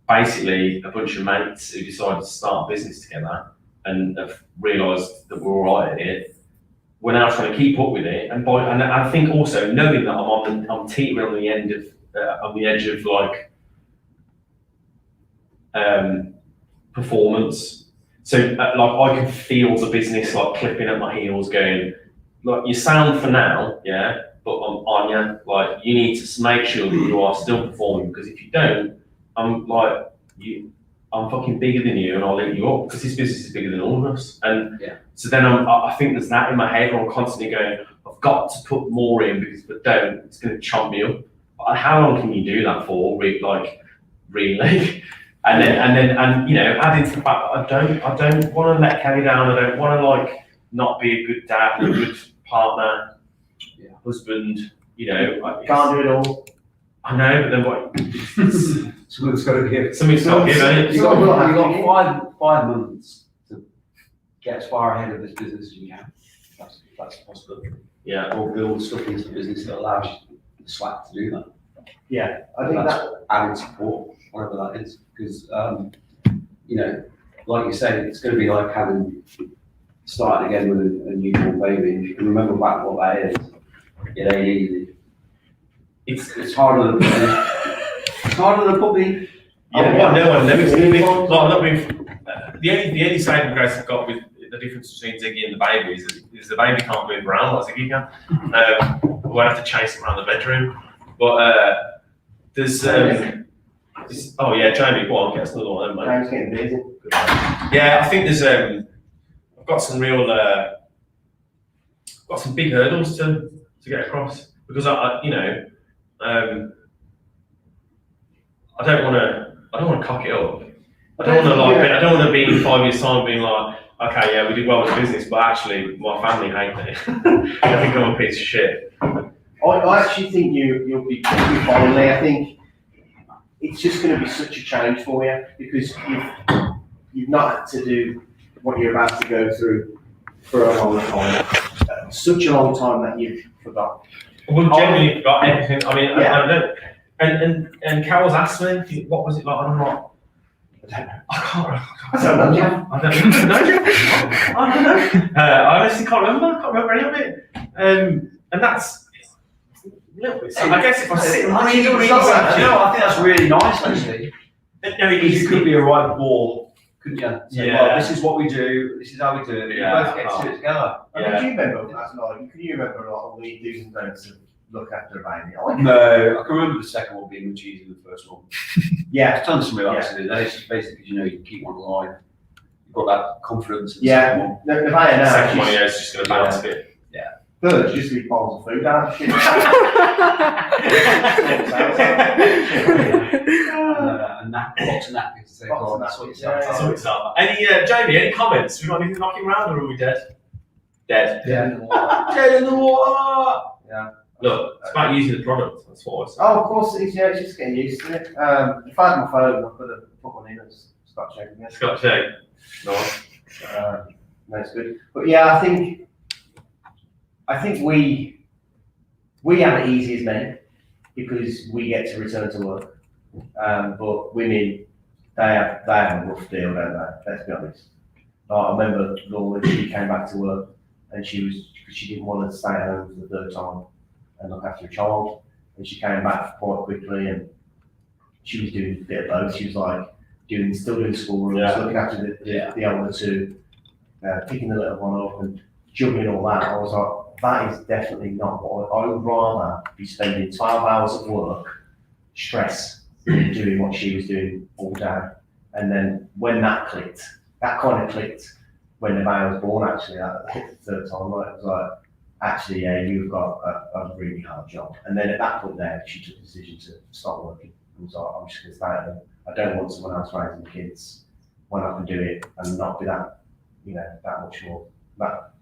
basically a bunch of mates who decided to start a business together and have realised that we're all right at it. We're now trying to keep up with it, and I think also knowing that I'm teetering on the edge of like performance. So like I can feel the business like clipping at my heels, going like, "You sound for now, yeah, but I'm on you. Like, you need to make sure that you are still performing, because if you don't, I'm like I'm fucking bigger than you, and I'll eat you up, because this business is bigger than all of us." And so then I think there's that in my head where I'm constantly going, I've got to put more in, because if I don't, it's going to chomp me up. But how long can you do that for? Like, really? And then adding to the fact that I don't want to let Kelly down. I don't want to like not be a good dad, a good partner, husband. Can't do it all. I know, but then what? Something's got to give. Something's got to give, ain't it? You got 5 months to get as far ahead of this business as you can. That's a possibility. Yeah. Or build stuff into the business that allows you the slack to do that. Yeah, I think That's that, added support, whatever that is, because you know, like you say, it's going to be like starting again with a newborn baby. If you can remember back what that is, it ain't easy. It's harder than a puppy. Yeah, well, no one knows. The only side you guys have got with the difference between Ziggy and the baby is the baby can't move around like Ziggy can. We won't have to chase him around the bedroom. But there's oh yeah, Jamie, go on, get us another one, mate. James getting busy. Yeah, I think there's I've got some real got some big hurdles to get across because I you know I don't want to cock it up. I don't want to be in 5 years time being like, okay, yeah, we did well with business, but actually my family hate me. I think I'm a piece of shit. I actually think you'll be fine there. I think it's just going to be such a change for you because you've not had to do what you're about to go through for a long time. Such a long time that you've forgotten. We've genuinely forgot everything. I mean, Yeah. I don't. And Carol's asked me, what was it like? I'm like, I don't know. I don't know. I don't know. I honestly can't remember. I can't remember any of it. And that's a little bit. So I guess if I sit and read, you know, I think that's really nice actually. no, You could be a right ball, couldn't you? Say, Yeah. well, this is what we do. This is how we do it. Yeah. You both get to do it together. I mean, do you remember last night? Can you remember all the do's and don'ts of look after a baby? No, I can remember the second one being much easier than the first one. Yeah. I've done some relaxing in that. It's just basically because you know you can keep one alive. You've got that confidence. In the Yeah. second one. The the second one, now, yeah, it's just going to balance a bit. third, just leave bottles of food down. Shit. And lots of napkins to take Lots of on. That's what napkins, it's yeah, That's what it's like. Any, Jamie, any comments? We got anything knocking around or are we dead? Dead. Yeah. Dead in the water! Yeah. Look, it's about using the product. That's what it's Oh, of course it is. Yeah, it's just getting used to it. If I had my phone, I could have put one in as Scott showed me. Scott Shea. Nice. No, it's good. But yeah, I think we have it easy as men because we get to return to work. But women, they have a rough deal, don't they? Let's be honest. I remember Laura, she came back to work and she didn't want to stay at home for the third time and look after a child. And she came back quite quickly and she was doing a bit of both. She was like still doing school runs, looking after the older two, picking the little one up and juggling all that. I was like, that is definitely not what I would rather be spending 12 hours at work, stress, than doing what she was doing all day. And then when that clicked, that kind of clicked when the baby was born, actually, the third time, right? It was like, actually, yeah, you've got a really hard job. And then at that point there, she took the decision to stop working. It was like, I'm just going to stay at home. I don't want someone else raising kids when I can do it and not be that, that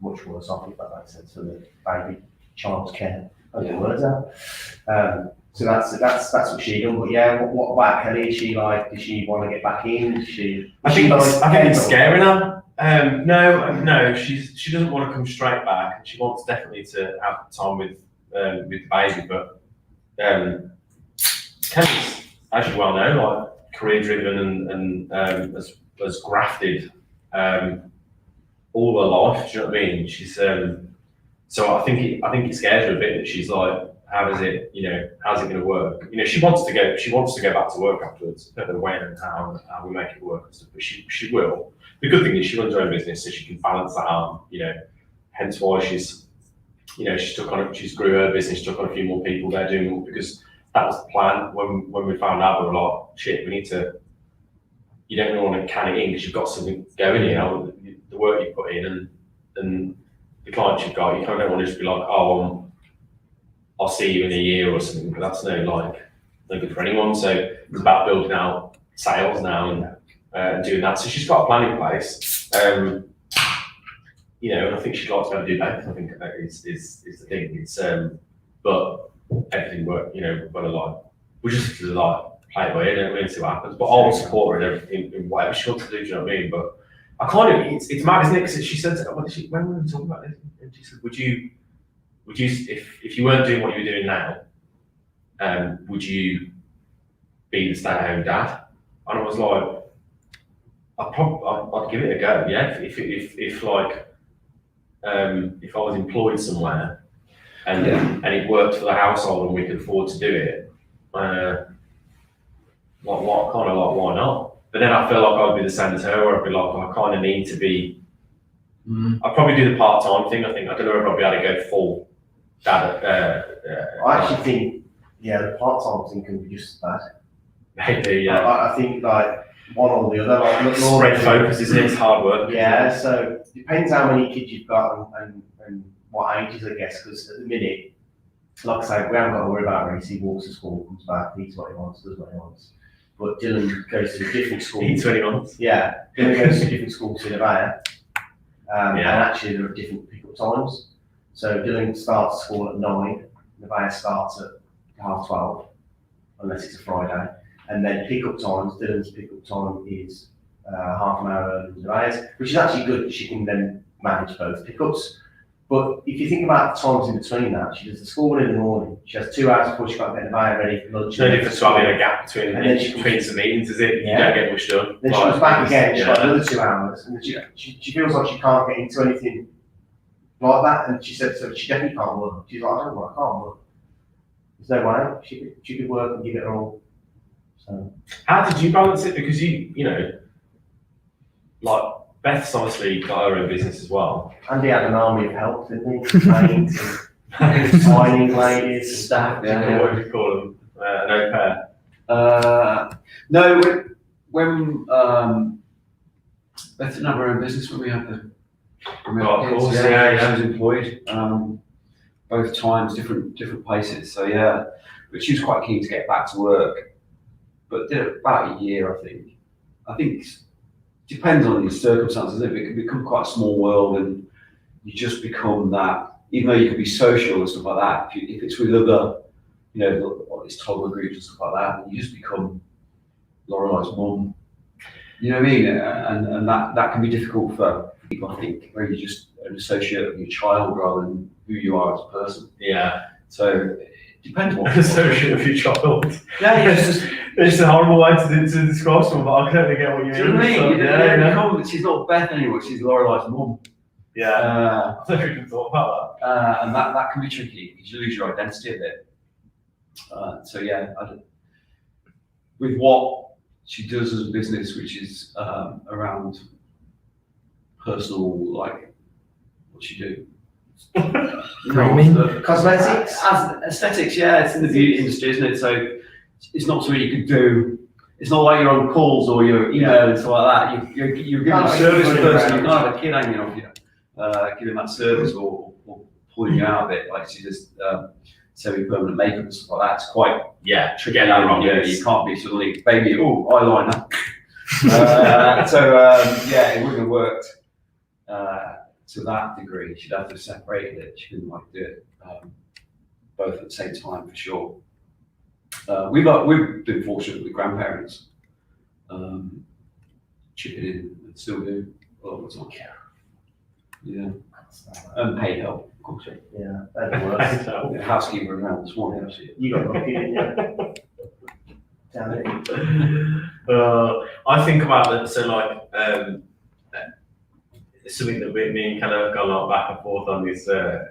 much worse off, if that makes sense, for the baby, child's care. I get the words out. So that's what she done. But yeah, what about Kelly? Is she like? Does she want to get back in? I think it's scaring her. No, she doesn't want to come straight back, and she wants definitely to have time with the baby. But Kelly's, as you well know, like career driven and has grafted all her life. Do you know what I mean? She's so I think it scares her a bit that she's like, how's it going to work? She wants to go back to work afterwards. I don't know when and how we make it work and stuff, but she will. The good thing is she runs her own business, so she can balance that out. Hence why she's grew her business, took on a few more people there doing more, because that was the plan. When we found out, we were like, shit, we need to. You don't really want to can it in because you've got something going here. The work you put in and the clients you've got, you kind of don't want to just be like, oh, I'll see you in a year or something, because that's no good for anyone. So it's about building out sales now and doing that. So she's got a plan in place. And I think she'd like to be able to do both. I think that is the thing. It's but everything worked, but a lot. We just have to play it by ear, don't we, and see what happens. But I'll support her in everything, in whatever she wants to do, do you know what I mean? But I kind of, it's mad, isn't it? Because she said, when we were talking about this, and she said, would you, if you weren't doing what you were doing now, would you be the stay-at-home dad? And I was like, I'd give it a go, yeah. If I was employed somewhere and it worked for the household and we could afford to do it, why not? But then I feel like I'd be the same as her, where I'd be like, I kind of need to be. I'd probably do the part-time thing. I don't know if I'd be able to go full dad. I actually think, the part-time thing can be just as bad. Maybe, yeah. I think like one or the other. Like, spread focus, isn't it? It's hard work. Yeah, so depends how many kids you've got and what ages, I guess. Because at the minute, like I say, we haven't got to worry about race. He walks to school, comes back, eats what he wants, does what he wants. But Dylan goes to a different school. Eats what he wants. Yeah, Dylan goes to a different school to Nevaeh. And actually there are different pickup times. So Dylan starts school at 9, Nevaeh starts at 12:30, unless it's a Friday. And then pickup times, Dylan's pickup time is half an hour earlier than Nevaeh's, which is actually good because she can then manage both pickups. But if you think about the times in between that, she does the school one in the morning. She has 2 hours before she got to get Nevaeh ready for lunch. No difference to having a gap between between some meetings, is it? Yeah. You don't get much done. Then she comes back again, she's got another 2 hours, and she feels like she can't get into anything like that. And she said, so she definitely can't work. She's like, I don't work, I can't work. There's no way. She could work and give it her all. So. How did you balance it? Because you know, like Beth's obviously got her own business as well. Andy had an army of help, didn't he? Maids and signing ladies, Staff, What do you call them? An au pair. No, when Beth didn't have her own business when we had the. Of course, yeah. She was employed, both times, different places. So yeah, but she was quite keen to get back to work, but did it about a year, I think. I think it depends on your circumstances. It can become quite a small world, and you just become that. Even though you can be social and stuff like that, if it's with other, these toddler groups and stuff like that, you just become Lorelei's mum. You know what I mean? And that can be difficult for people, I think, where you're just an associate of your child rather than who you are as a person. Yeah. So it depends what. An associate of your child. Yeah, It's a horrible way to describe someone, but I totally get what you mean. Do you know what I mean? Yeah. She's not Beth anymore, she's Lorelei's mum. Yeah. I've never even thought about that. And that can be tricky because you lose your identity a bit. So yeah, with what she does as a business, which is around personal, like, what she do? Grooming? Cosmetics? Aesthetics, yeah, it's in the beauty industry, isn't it? So it's not something you could do. It's not like you're on calls or you're emailing and stuff like that. You're giving a service person. You can't have a kid hanging off you, giving that service or pulling you out of it. Like she does semi-permanent makeup and stuff like that. It's quite tricky. Get that wrong. Yeah, you can't be suddenly, baby, eyeliner. It wouldn't have worked to that degree. She'd have to separate it. She couldn't do it both at the same time for sure. We've been fortunate with grandparents chipping in and still do a lot of the time. Yeah. And paid help, of course. Yeah, that'd be worse. The housekeeper around this morning, actually. You got lucky, didn't you? Damn it. I think about that. So like, something that me and kind of gone a lot back and forth on is the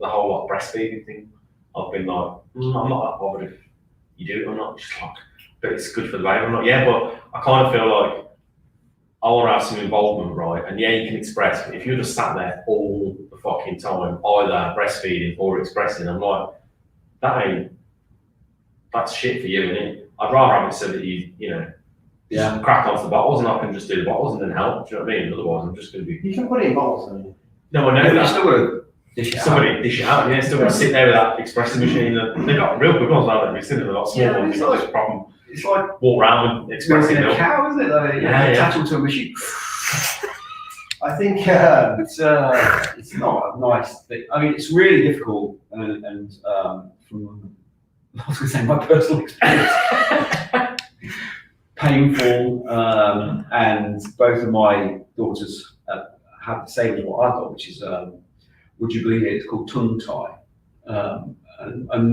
whole breastfeeding thing. I've been like, I'm not that bothered if you do it or not. Just like, but it's good for the baby or not. Yeah, but I kind of feel like I want to have some involvement, right? And yeah, you can express, but if you're just sat there all the fucking time, either breastfeeding or expressing, I'm like, that's shit for you, isn't it? I'd rather have it so that you crack onto the bottles and I can just do the bottles and then help. Do you know what I mean? Otherwise, I'm just going to be. You can put it in bottles, don't you? No, I know that. Still got to dish it out. Somebody dish it out, yeah. Still got to sit there with that espresso machine. They've got real good ones now that we've seen them. They've got small ones. It's not a problem. It's like walk around expressing milking a cow, isn't it? Like, attach them to a machine. I think it's not a nice thing. I mean, it's really difficult, and from I was going to say my personal experience, painful, and both of my daughters have the same as what I've got, which is, would you believe it, it's called tongue tie. And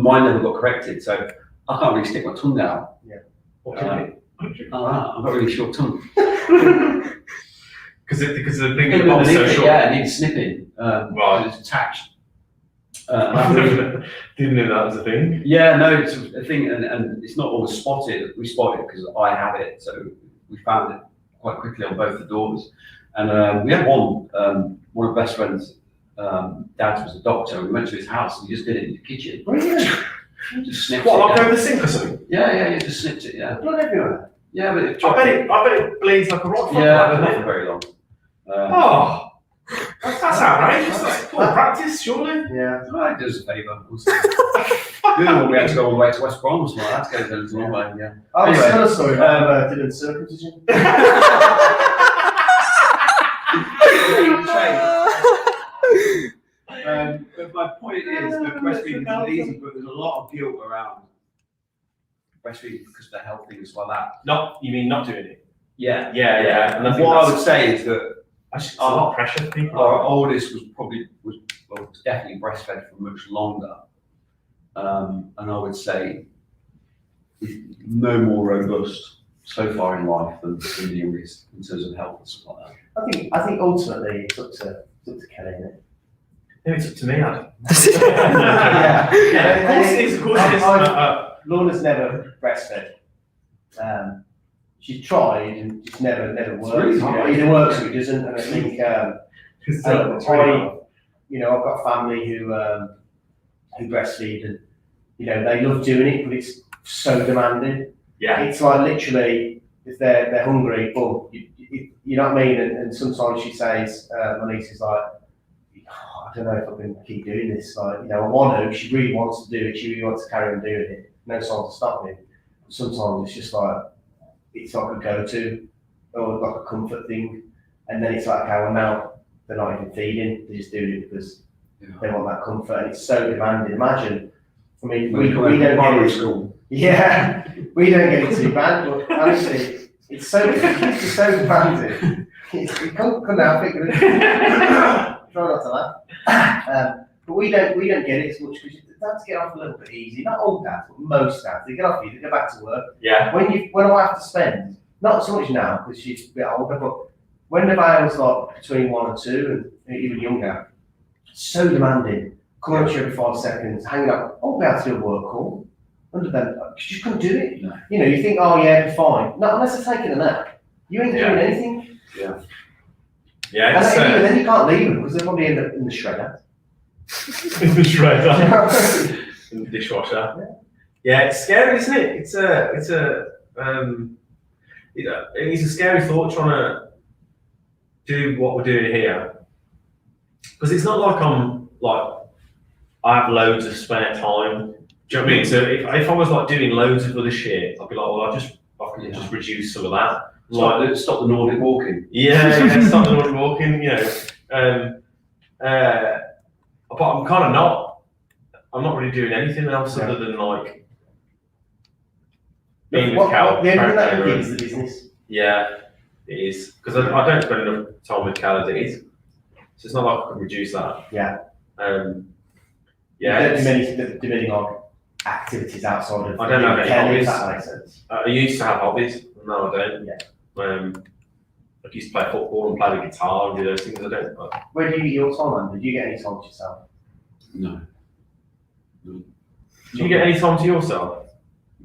mine never got corrected, so I can't really stick my tongue out. What can you I've got a really short tongue. Because the thing at the bottom's so short. Yeah, it needs snipping. Right. It's attached. Didn't know that was a thing. Yeah, no, it's a thing, and it's not always spotted. We spot it because I have it, so we found it quite quickly on both the daughters. And we had one of our best friends, Dad's was a doctor, and we went to his house and he just did it in the kitchen. Really? Just snipped What, it. like over the sink or something? Yeah, just snipped it, yeah. Blood everywhere. Yeah, but it I bet it bleeds like a rock. yeah, not for very long. Oh, that's outrageous. That's poor practice, surely. Yeah. Right, do us a favour. The other one we had to go all the way to West Brom, so I had to go to the long way, yeah. Oh, Anyway, anyway, another story about Dylan's circumcision. But my point is that breastfeeding isn't easy, but there's a lot of guilt around breastfeeding because of the health things like that. You mean not doing it? Yeah. Yeah. And I think What I that's- would say is that It's a lot of pressure for people. our oldest was definitely breastfed for much longer, and I would say is no more robust so far in life than the youngest in terms of health and stuff like that. I think ultimately it's up to Kelly, isn't it? Maybe it's up to me, Adam. Yeah. Of course it is. Of course it is. Lorna's never breastfed. She's tried and just never works. really hard. Either works or it doesn't. And I think It's really hard. I've got family who breastfeed, and they love doing it, but it's so demanding. Yeah. It's like literally, if they're hungry, boom, you know what I mean? And sometimes she says, my niece is like, I don't know if I can keep doing this. Like, I want to. She really wants to do it. She really wants to carry on doing it. No sign to stop me. But sometimes it's just like, it's like a go-to or like a comfort thing. And then it's like, okay, well now they're not even feeding. They're just doing it because they want that comfort. And it's so demanding. Imagine, I mean, we don't get it. School. Yeah, we don't get it too bad, but honestly, it's so demanding. You couldn't help it, could you? Try not to laugh. But we don't get it as much because dads get off a little bit easy. Not all dads, but most dads. They get off easy, they go back to work. Yeah. When I have to spend, not so much now because she's a bit older, but when the I was like between 1 and 2 and even younger, so demanding. Coming up to you every 5 seconds, hanging up. I won't be able to do a work call. Under them, you just couldn't do it. No. You think, oh yeah, it'll be fine. Not unless they're taking a nap. You ain't doing anything. Yeah. Yeah. And It's, then you can't leave them because they'll probably end up in the shredder. in the shredder. In the dishwasher. Yeah, it's scary, isn't it? It's a scary thought trying to do what we're doing here. Because it's not like I have loads of spare time. Do you know what I mean? So if I was like doing loads of other shit, I'd be like, well, I can just reduce some of that. Stop the Nordic walking. Yeah, stop the Nordic walking, but I'm kind of not. I'm not really doing anything else other than like being with Cal. The only thing that you is the business. Yeah, it is. Because I don't spend enough time with Cal as it is. So it's not like I can reduce that. Yeah. Yeah. You don't do many like activities outside of I don't have any Kelly, hobbies. if that makes sense. I used to have hobbies. No, I don't. Yeah. I used to play football and play the guitar and do those things. I don't. Where do you get your time, man? Did you get any time to yourself? No. Do you get any time to yourself?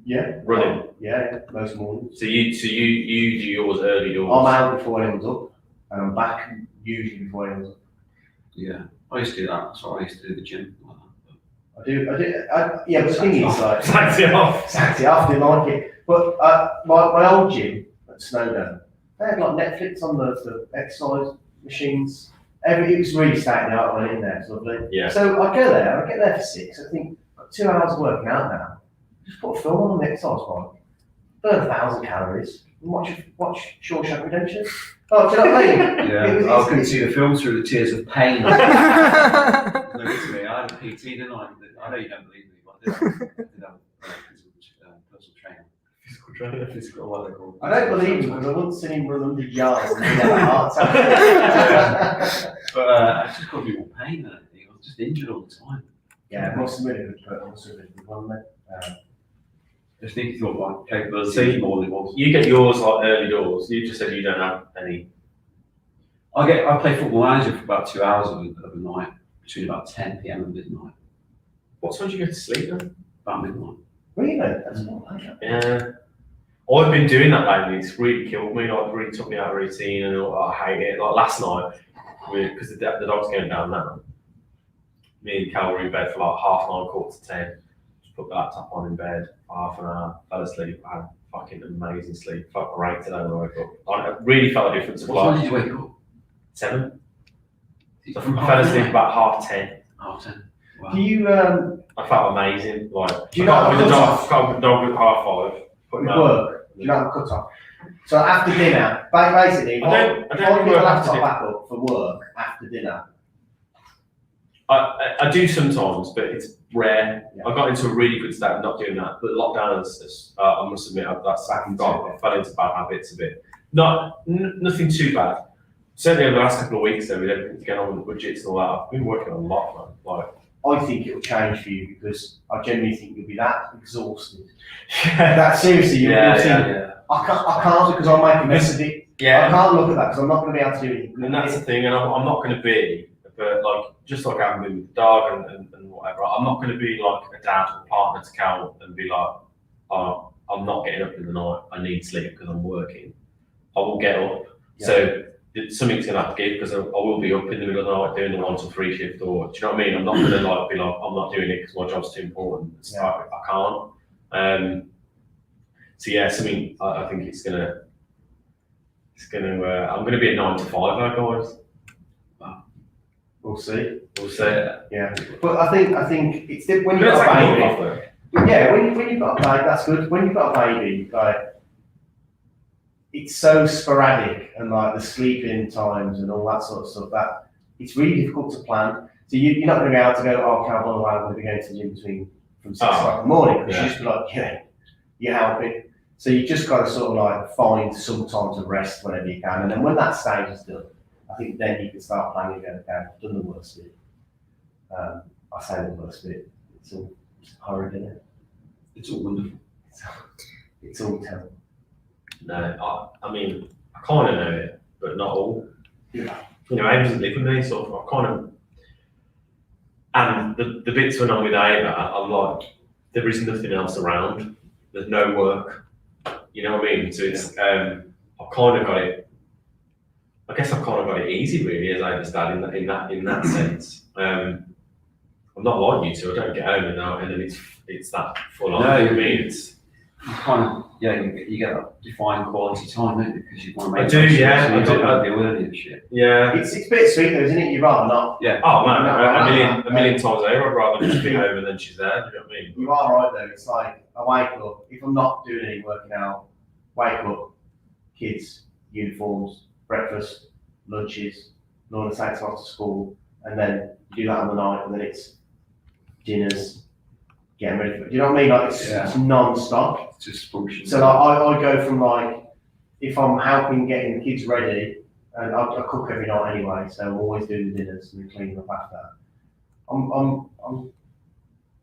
Yeah. Running. Yeah, most mornings. So you do yours early doors. I'm out before anyone's up, and I'm back usually before anyone's up. Yeah. I used to do that. That's what I used to do at the gym. I do. Yeah, but the thing is, like, Sacked it off. exactly, I didn't like it. But my old gym at Snowdon, they had like Netflix on the exercise machines. It was really stacked out. I went in there, it's lovely. Yeah. So I go there, I get there for 6. I think, got 2 hours of working out now. Just put a film on the exercise bike, burn 1,000 calories, and watch Shawshank Redemption. Oh, do you know what I mean? Yeah, I couldn't see the film through the tears of pain. Look at me, I had a PT, didn't I? I know you don't believe me, but I did have a personal trainer. Physical Physical, what they're called. I don't believe him because I wouldn't seen him run 100 yards and he'd have a heart attack. But I just got more pain than anything. I was just injured all the time. Yeah, it must have been a good put. Must have been a good one, mate. Just think you thought like capability See, more than it was. You get yours like early doors. You just said you don't have any. I play Football Manager for about 2 hours of a night, between about 10 p.m. and midnight. What time do you go to sleep then? About midnight. Really? That's not like that. Yeah. I've been doing that lately. It's really killed me. Like, really took me out of routine, and I hate it. Like last night, because the dog's going down now. Me and Cal were in bed for like 9:30, 10:30. Just put the laptop on in bed for half an hour. Fell asleep. I had fucking amazing sleep. Felt great today when I woke up. I really felt a difference of What time life. did you wake up? 7. So From I fell asleep about 10:30. Half 10. Wow. Do you, I felt amazing. Like, Do you I got not up with the have a dog. Got up with the dog at 5:30. Put him with out. work, do you not have a cut off? So after dinner, basically, if I don't I really pick the work laptop after back up for work after dinner, I do sometimes, but it's rare. Yeah. I got into a really good state of not doing that, but lockdown I must admit, I fell into bad habits a bit. Nothing too bad. Certainly over the last couple of weeks, though, with everything going on with the budgets and all that, I've been working a lot, man. Like, I think it'll change for you because I genuinely think you'll be that exhausted. That seriously, you'll think, I can't because I'll make a mess of it. I can't look at that because I'm not going to be able to do anything. And that's the thing, and I'm not going to be, but like, just like I haven't been with the dog and whatever, I'm not going to be like a dad or partner to Cal and be like, oh, I'm not getting up in the night, I need sleep because I'm working. I will get up. Yeah. So something's going to have to give because I will be up in the middle of the night doing the 1 to 3 shift, or do you know what I mean? I'm not going to like be like, I'm not doing it because my job's too important. Yeah. I can't. So yeah, something I think I'm going to be a 9 to 5 guys. We'll see. We'll say. Yeah, but I think it's when you've It's got like a a baby. month, Yeah, when you've got a baby, that's good. When you've got a baby, like it's so sporadic and like the sleeping times and all that sort of stuff that it's really difficult to plan. So you're not going to be able to go, oh, Cal, by the way, I'm going to be going to the gym from 6 o'clock in the morning because you just be like, yeah, you're helping. So you just got to sort of like find some time to rest whenever you can, and then when that stage is done, I think then you can start planning again. Okay, I've done the worst bit. I say the worst bit. It's all horrid, isn't it? It's all wonderful. It's all terrible. No, I mean, I kind of know it, but not all. Yeah. You know, Ava doesn't live with me, so I kind of. And the bits when I'm with Ava, I'm like, there is nothing else around. There's no work. You know what I mean? So it's, I've kind of got it. I guess I've kind of got it easy, really, as I understand in that sense. I'm not like you two. I don't get home and then it's that full on. No, I mean, it's. You kind of, you get that defined quality time, don't you? Because you want to make I do, yeah. so I you do. don't deal with any of the shit. Yeah. It's bittersweet though, isn't it? You'd rather not. Yeah. Oh man, a million times over. I'd rather just be home and then she's there. Do you know what I mean? You are right though. It's like I wake up. If I'm not doing any working out, wake up, kids, uniforms, breakfast, lunches, Lorna takes them off to school, and then you do that on the night, and then it's dinners, getting ready for it. Do you know what I mean? Like it's non-stop. It's just function. So like, I go from like, if I'm helping getting the kids ready, and I cook every night anyway, so I'm always doing the dinners and cleaning up after that.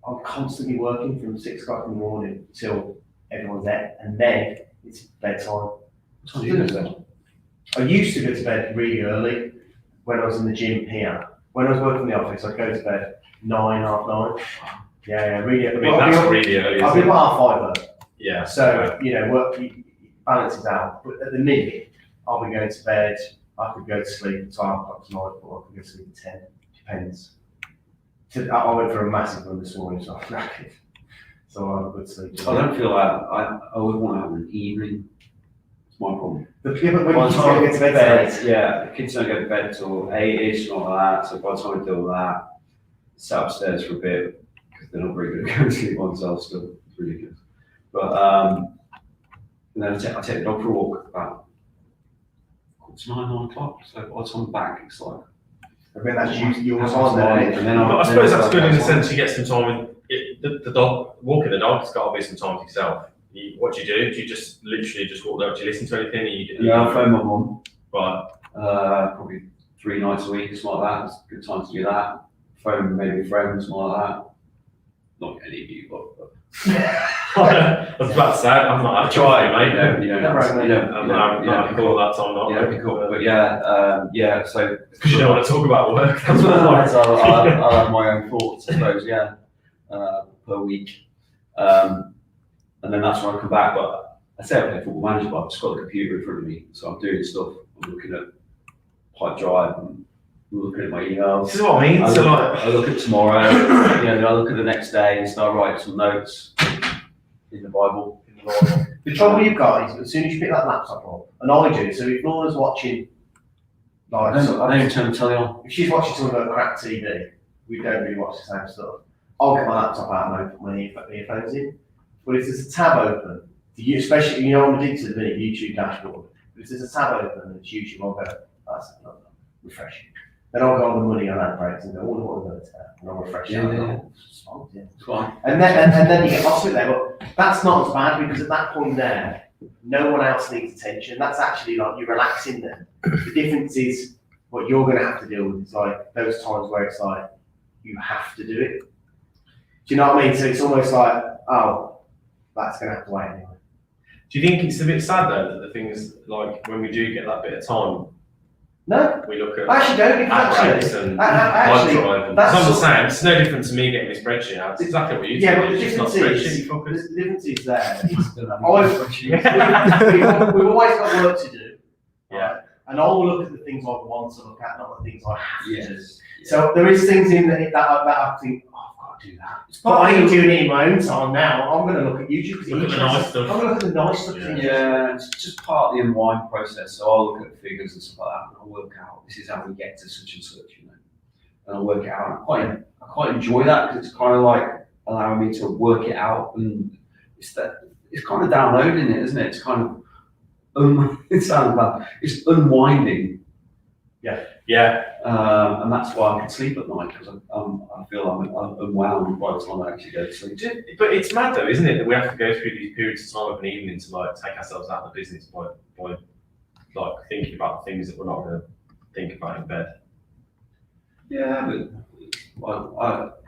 I'm constantly working from 6 o'clock in the morning till everyone's there, and then it's bedtime. What time do you go to bed? I used to go to bed really early when I was in the gym here. When I was working in the office, I'd go to bed 9, half 9. Yeah, really. I mean, that's really early. I'll be Isn't it? about 5 though. Yeah. So, you know, work balances out. But at the minute, I'll be going to bed. I could go to sleep at 12 o'clock tonight, or I could go to sleep at 10. Depends. I went for a massive run this morning, so I'm knackered. So I'll have a good sleep. I don't feel like I would want to have an evening. It's my problem. But when you By the time get to bed, the kids don't go to bed till 8-ish, not like that. So by the time I do all that, sit upstairs for a bit because they're not very good at going to sleep on themselves still. It's really good. But and then I take the dog for a walk about 9 o'clock. So by the time I'm back, it's like. I mean, that's your Half time past there. 9, and then I suppose that's good in the time. sense you get some time with the dog. Walking the dog has got to be some time to yourself. what do you do? Do you just literally just walk there? Do you listen to anything? Yeah, I phone my mum. Right. Probably 3 nights a week or something like that. It's a good time to do that. Phone maybe friends, something like that. Not any of you, but I was about to say, I'm not having try, mate. I'm not having call that time, not. Yeah, be cool. But yeah, so because you don't want to talk about work. That's what I'll have my own thoughts, I suppose, per week. And then that's when I come back. But I say I play Football Manager, but I've just got the computer in front of me, so I'm doing stuff. I'm looking at Pipe Drive and looking at my emails. This is what I mean. I look at tomorrow, then I look at the next day and start writing some notes in the Bible. The trouble you've got is as soon as you pick that laptop up, and I do, so if Laura's watching, like, I don't even turn the telly on. if she's watching some of her crap TV, we don't really watch the same stuff. I'll get my laptop out and put my earphones in. But if there's a tab open, especially, I'm addicted to the minute YouTube dashboard, but if there's a tab open and it's YouTube, I'll go, that's refreshing. Then I'll go on the money on ad breaks and go, what we're going to tell, and I'll refresh it. It's fine. And then you get lost with it there, but that's not as bad because at that point there, no one else needs attention. That's actually like you're relaxing them. The difference is what you're going to have to deal with is like those times where it's like you have to do it. Do you know what I mean? So it's almost like, oh, that's going to have to wait anyway. Do you think it's a bit sad though that the things like when we do get that bit of time, no, we look at I actually don't because actually, that's the same. It's no different to me getting my spreadsheet out. It's exactly what you do. Yeah, but the difference is there. We've always got work to do. Yeah. And I'll look at the things I want to look at, not the things I have to do. Yes. So there is things in that I think, oh, I've got to do that. But I ain't doing it in my own time now. I'm going to look at YouTube because look at the nice stuff. I'm going to look at the nice stuff. Yeah, it's just part of the unwind process. So I'll look at figures and stuff like that, and I'll work out this is how we get to such and such, and I'll work it out. I quite enjoy that because it's kind of like allowing me to work it out, and it's kind of downloading it, isn't it? It's kind of it sounds bad. It's unwinding. Yeah. And that's why I can sleep at night because I feel I'm unwound by the time I actually go to sleep. But it's mad though, isn't it, that we have to go through these periods of time of an evening to like take ourselves out of the business by like thinking about things that we're not going to think about in bed. Yeah, but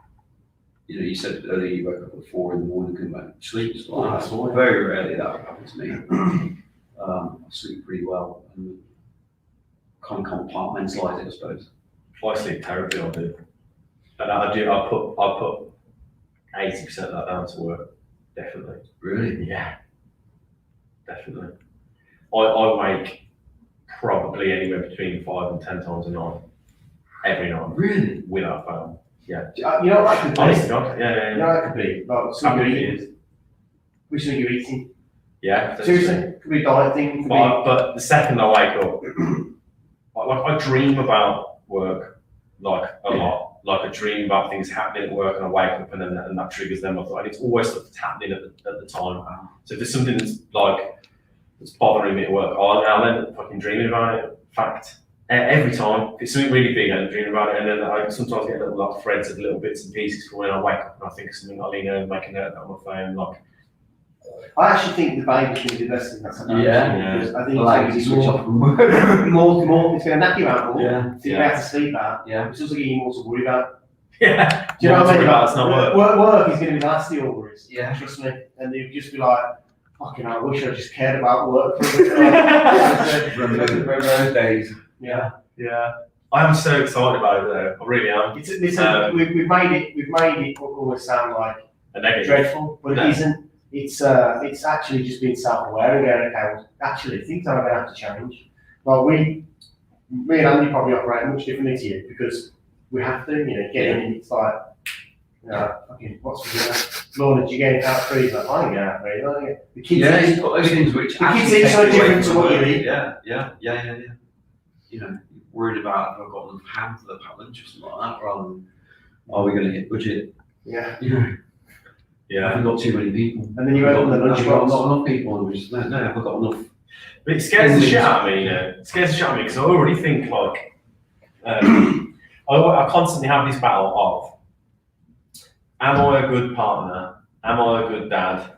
you said earlier you woke up at 4 a.m, come back to sleep. So that's very rarely that would happen to me. I sleep pretty well and kind of compartmentalise it, I suppose. I sleep terribly, I do. And I put 80% of that down to work, definitely. Really? Yeah, definitely. I wake probably anywhere between 5 and 10 times a night, every night. Really? Without fail. Yeah. You know what that could be? Honest to God, yeah. You know what that could be? Like something you're eating. Which thing you're eating? Yeah. Seriously? It could be a diet thing. But the second I wake up, I dream about work like a lot. Like I dream about things happening at work, and I wake up, and then that triggers them. And it's always stuff that's happening at the time. So if there's something that's bothering me at work, I'll end up fucking dreaming about it. In fact, every time if it's something really big, I end up dreaming about it, and then I sometimes get little like threads of little bits and pieces from when I wake up and I think of something. I lean over and make a note of that on my phone, like. I actually think the baby's going to be the best thing that's happened. Yeah. I think Allow you to it's switch more, off from work. more, it's going to knock you out more. Yeah. So you're going to have to sleep out. Yeah. It's also giving you more to worry about. Yeah. Do you know what I mean? It's not work. Work is going to be the last of your worries. Yeah. Trust me. And you'll just be like, fucking hell, I wish I just cared about work. Remember those days. Yeah. Yeah. I am so excited about it though. I really am. We've made it always sound like A negative. dreadful, but No. it isn't. It's actually just being self-aware and going, okay, well, actually things are going to have to change. Like me and Andy probably operate much differently to you because we have to, get in and it's like, fucking, what's for dinner? Lorna, did you get out of freezer? I didn't get out of freezer. The kids You've got those things which the kids actually eat take so away different from to what the you work. eat. Yeah. Worried about if I've got enough ham for the lunch or something like that, rather than are we going to hit budget? Yeah. Yeah. We've got too many people. And then you open the lunch I've got box. not enough people, and we just no, I've got enough. But it scares the shit out of me, It scares the shit out of me because I already think like, I constantly have this battle of, am I a good partner? Am I a good dad?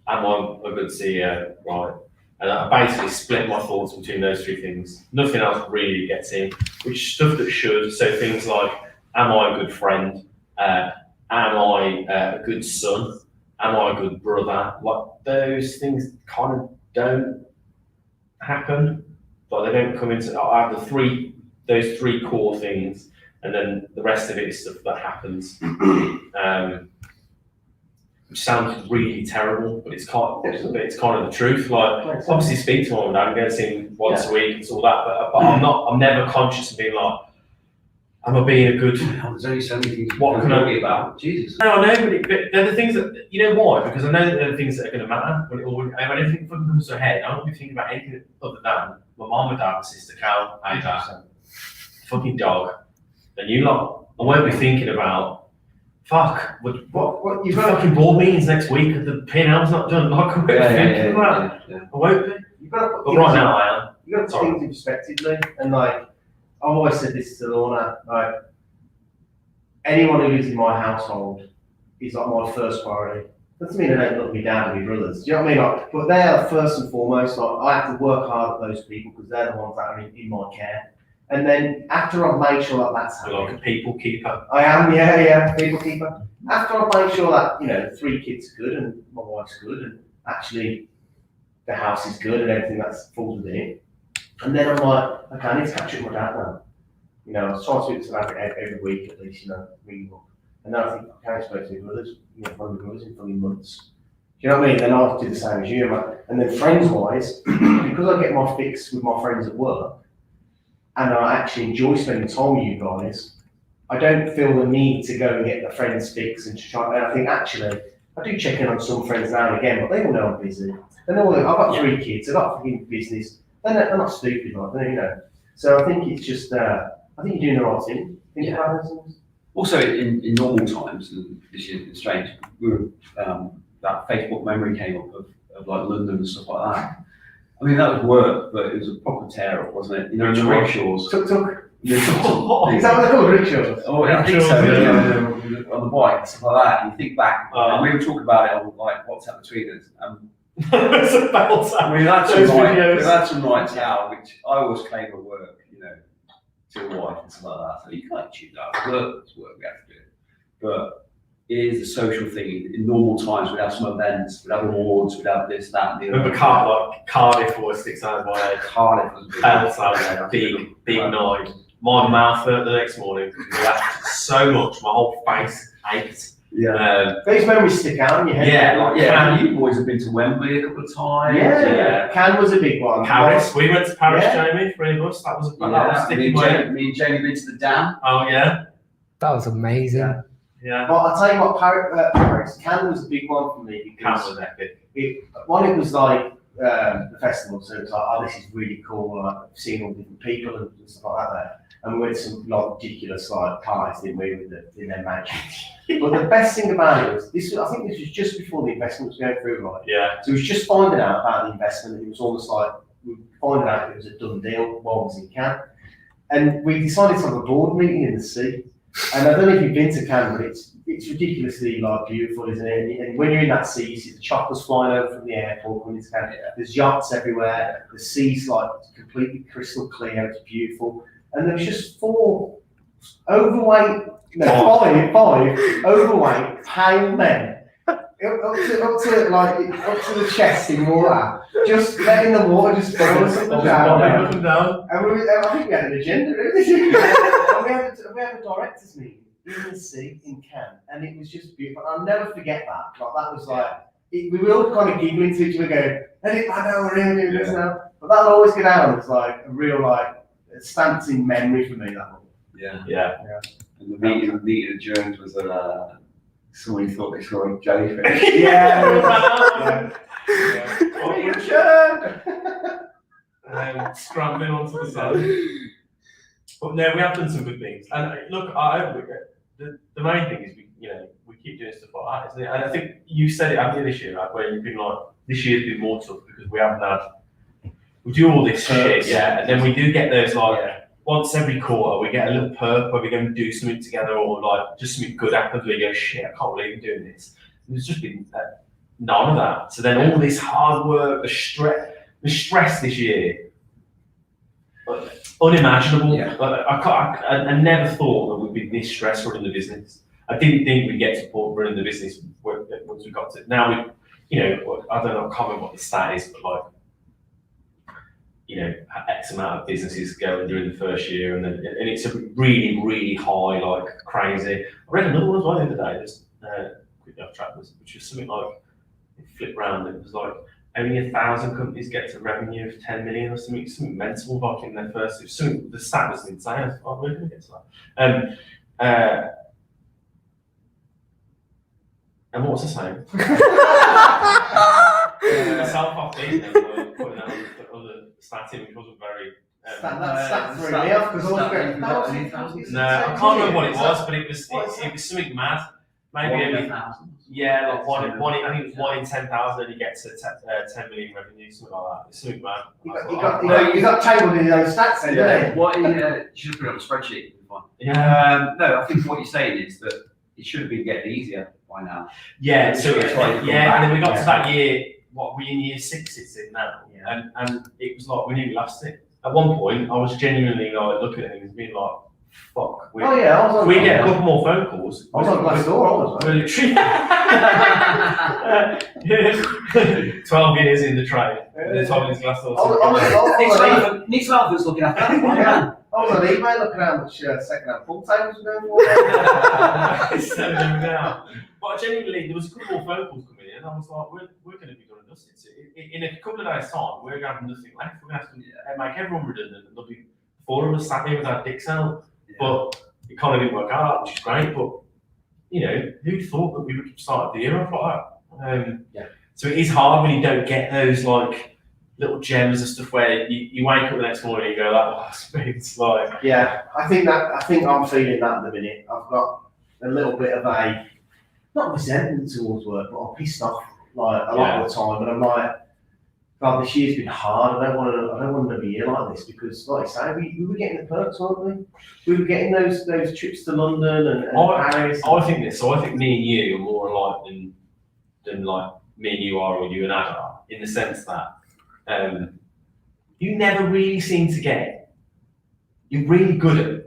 am I a good CEO? Right. And I basically split my thoughts between those three things. Nothing else really gets in, which stuff that should. So things like, am I a good friend? Am I a good son? Am I a good brother? Like those things kind of don't happen, but they don't come into. I have those three core things, and then the rest of it is stuff that happens. Which sounds really terrible, but it's kind of the truth. Like, obviously, speak to my dad, I'm going to see him once a week and all that, but I'm never conscious of being like, am I being a good? There's only so many things. What can I be about? Jesus. No, I know, but they're the things that you know why? Because I know that they're the things that are going to matter when anything comes to a head. I don't be thinking about anything other than my mum and dad, my sister Cal, Ada, fucking dog, and you lot. I won't be thinking about. Fuck! What? You've got fucking board meetings next week, and the P&L's not done. Like, I won't be thinking about. I won't be. You've got to put But right now, I am. You've got to put things in perspective, Lee. And like, I've always said this to Lorna, like, anyone who lives in my household is like my first priority. Doesn't mean I don't love me dad and my brothers. Do you know what I mean? Like, but they are first and foremost. Like, I have to work hard at those people because they're the ones that are in my care. And then after I've made sure that that's You're like a people keeper. I am, yeah, people keeper. After I've made sure that, you know, the 3 kids are good and my wife's good and actually the house is good and everything that's falls within it. And then I'm like, okay, I need to catch up with my dad now. You know, I was trying to do something every week at least, you know, reading up. And then I think, okay, I spoke to my brothers, you know, one of my brothers in 3 months. Do you know what I mean? Then I'll do the same as you. And then friends-wise, because I get my fix with my friends at work, and I actually enjoy spending time with you guys, I don't feel the need to go and get the friends fix and to try. And I think actually, I do check in on some friends now and again, but they all know I'm busy. They know I've got 3 kids, I've got fucking business. They're not stupid, like, you know. So I think it's just, I think you're doing the right thing. Think about those things. Also, in normal times, and this is strange, we were, that Facebook memory came up of like London and stuff like that. I mean, that was work, but it was a proper tear up, wasn't it? You know, the rickshaws. Tuk-tuk. Yeah, tuk-tuk. Is that what they're called, rickshaws? Oh, I think so. Yeah. On the bike and stuff like that. You think back, and we were talking about it on like WhatsApp between us. It's about time. We've had some nights out, which I always claim are work, you know, to a wife and stuff like that. So you can't choose that. It's work, we have to do it. But it is a social thing. In normal times, we'd have some events, we'd have awards, we'd have this, that, and the other. Remember Cardiff always sticks out of my head. Cardiff was big night. My mouth hurt the next morning because we laughed so much, my whole face ached. Yeah. These memories stick out in your head. You boys have been to Wembley a couple of times. Yeah. Cannes was a big one. Paris, we went to Paris, Jamie, 3 of us. That was me and Jamie been to the Dam. Oh yeah. That was amazing. Yeah. Well, I'll tell you what, Paris, Cannes was a big one for me because Cannes was epic. it was like the festival, so it was like, oh, this is really cool. Like, I've seen all different people and stuff like that there. And we went to some like ridiculous like parties, didn't we, in their mansion. But the best thing about it was I think this was just before the investment was going through, right? Yeah. So it was just finding out about the investment. It was almost like we were finding out it was a done deal while I was in Cannes. And we decided to have a board meeting in the sea. And I don't know if you've been to Cannes, but it's ridiculously like beautiful, isn't it? And when you're in that sea, you see the choppers flying over from the airport when it's Cannes. There's yachts everywhere. The sea's like completely crystal clear. It's beautiful. And there was just 5 overweight pale men up to the chest in water, just letting the water just fall us up and down. And I think we had an agenda, really. And we had a directors meeting in the sea in Cannes, and it was just beautiful. I'll never forget that. Like that was like we were all kind of giggling to each other, going, "I know we're doing this now." But that'll always go down as like a real like stamped in memory for me. That one. Yeah. And the meeting adjourned was somebody thought they saw a jellyfish. Scrambling onto the side. But no, we have done some good things. And look, the main thing is we keep doing stuff like that, isn't it? And I think you said it after this year, right, where you've been like, this year's been more tough because we do all this shit, and then we do get those once every quarter we get a little perk where we're going to do something together or like just something good happens where you go, shit, I can't believe I'm doing this. And it's just been none of that. So then all this hard work, the stress this year, unimaginable. Yeah. Like, I never thought that we'd be this stressed running the business. I didn't think we'd get to running the business once we got to it. Now we, you know, I don't know, I can't remember what the stat is, but like, you know, X amount of businesses going during the first year, and it's a really, really high, like crazy. I read another one as well the other day, just quickly off track, which was something like, it flipped round, it was like, only 1,000 companies get to revenue of 10 million or something mental, like in their first, the stat was insane. I thought, we're going to get to that. And what was I saying? Myself off these, putting out other stats in, which wasn't very. That threw me off because I was going, no, I can't remember what it was, but it was something mad. Maybe only, yeah, like one I think it was 1 in 10,000, and you get to 10 million revenue, something like that. It's something mad. You got tabled in those stats, then, didn't you? What you should put it on a spreadsheet. Yeah. No, I think what you're saying is that it should have been getting easier by now. Yeah, so and then we got to that year. What, we're in year 6 it's in now, and it was like we nearly lost it. At one point, I was genuinely like looking at things, being like, "Fuck." We get a couple more phone calls. I was on Glassdoor, we're literally 12 years in the trade. The time is Glassdoor. Nick Salford's looking at that. I was on eBay looking at how much second-hand pool tables were going for. Selling them down. But genuinely, there was a couple more phone calls coming in, and I was like, we're going to be done and dusted. So in a couple of days' time, we're going to have nothing left. We're going to have to make everyone redundant, and there'll be 4 of us sat here with our dicks out. Yeah. But it kind of didn't work out, which is great. But, you know, who thought that we would start the year off like that? So it is hard when you don't get those, like, little gems of stuff where you wake up the next morning and you go like, it's like. Yeah, I think I'm feeling that at the minute. I've got a little bit of a, not resentment towards work, but I'm pissed off like a lot of the time, and I'm like, God, this year's been hard. I don't want to be here like this, because, like I say, we were getting the perks, weren't we? We were getting those trips to London and Paris. I think me and you are more alike than like me and you are, or you and Adam are, in the sense that you never really seem to get. You're really good at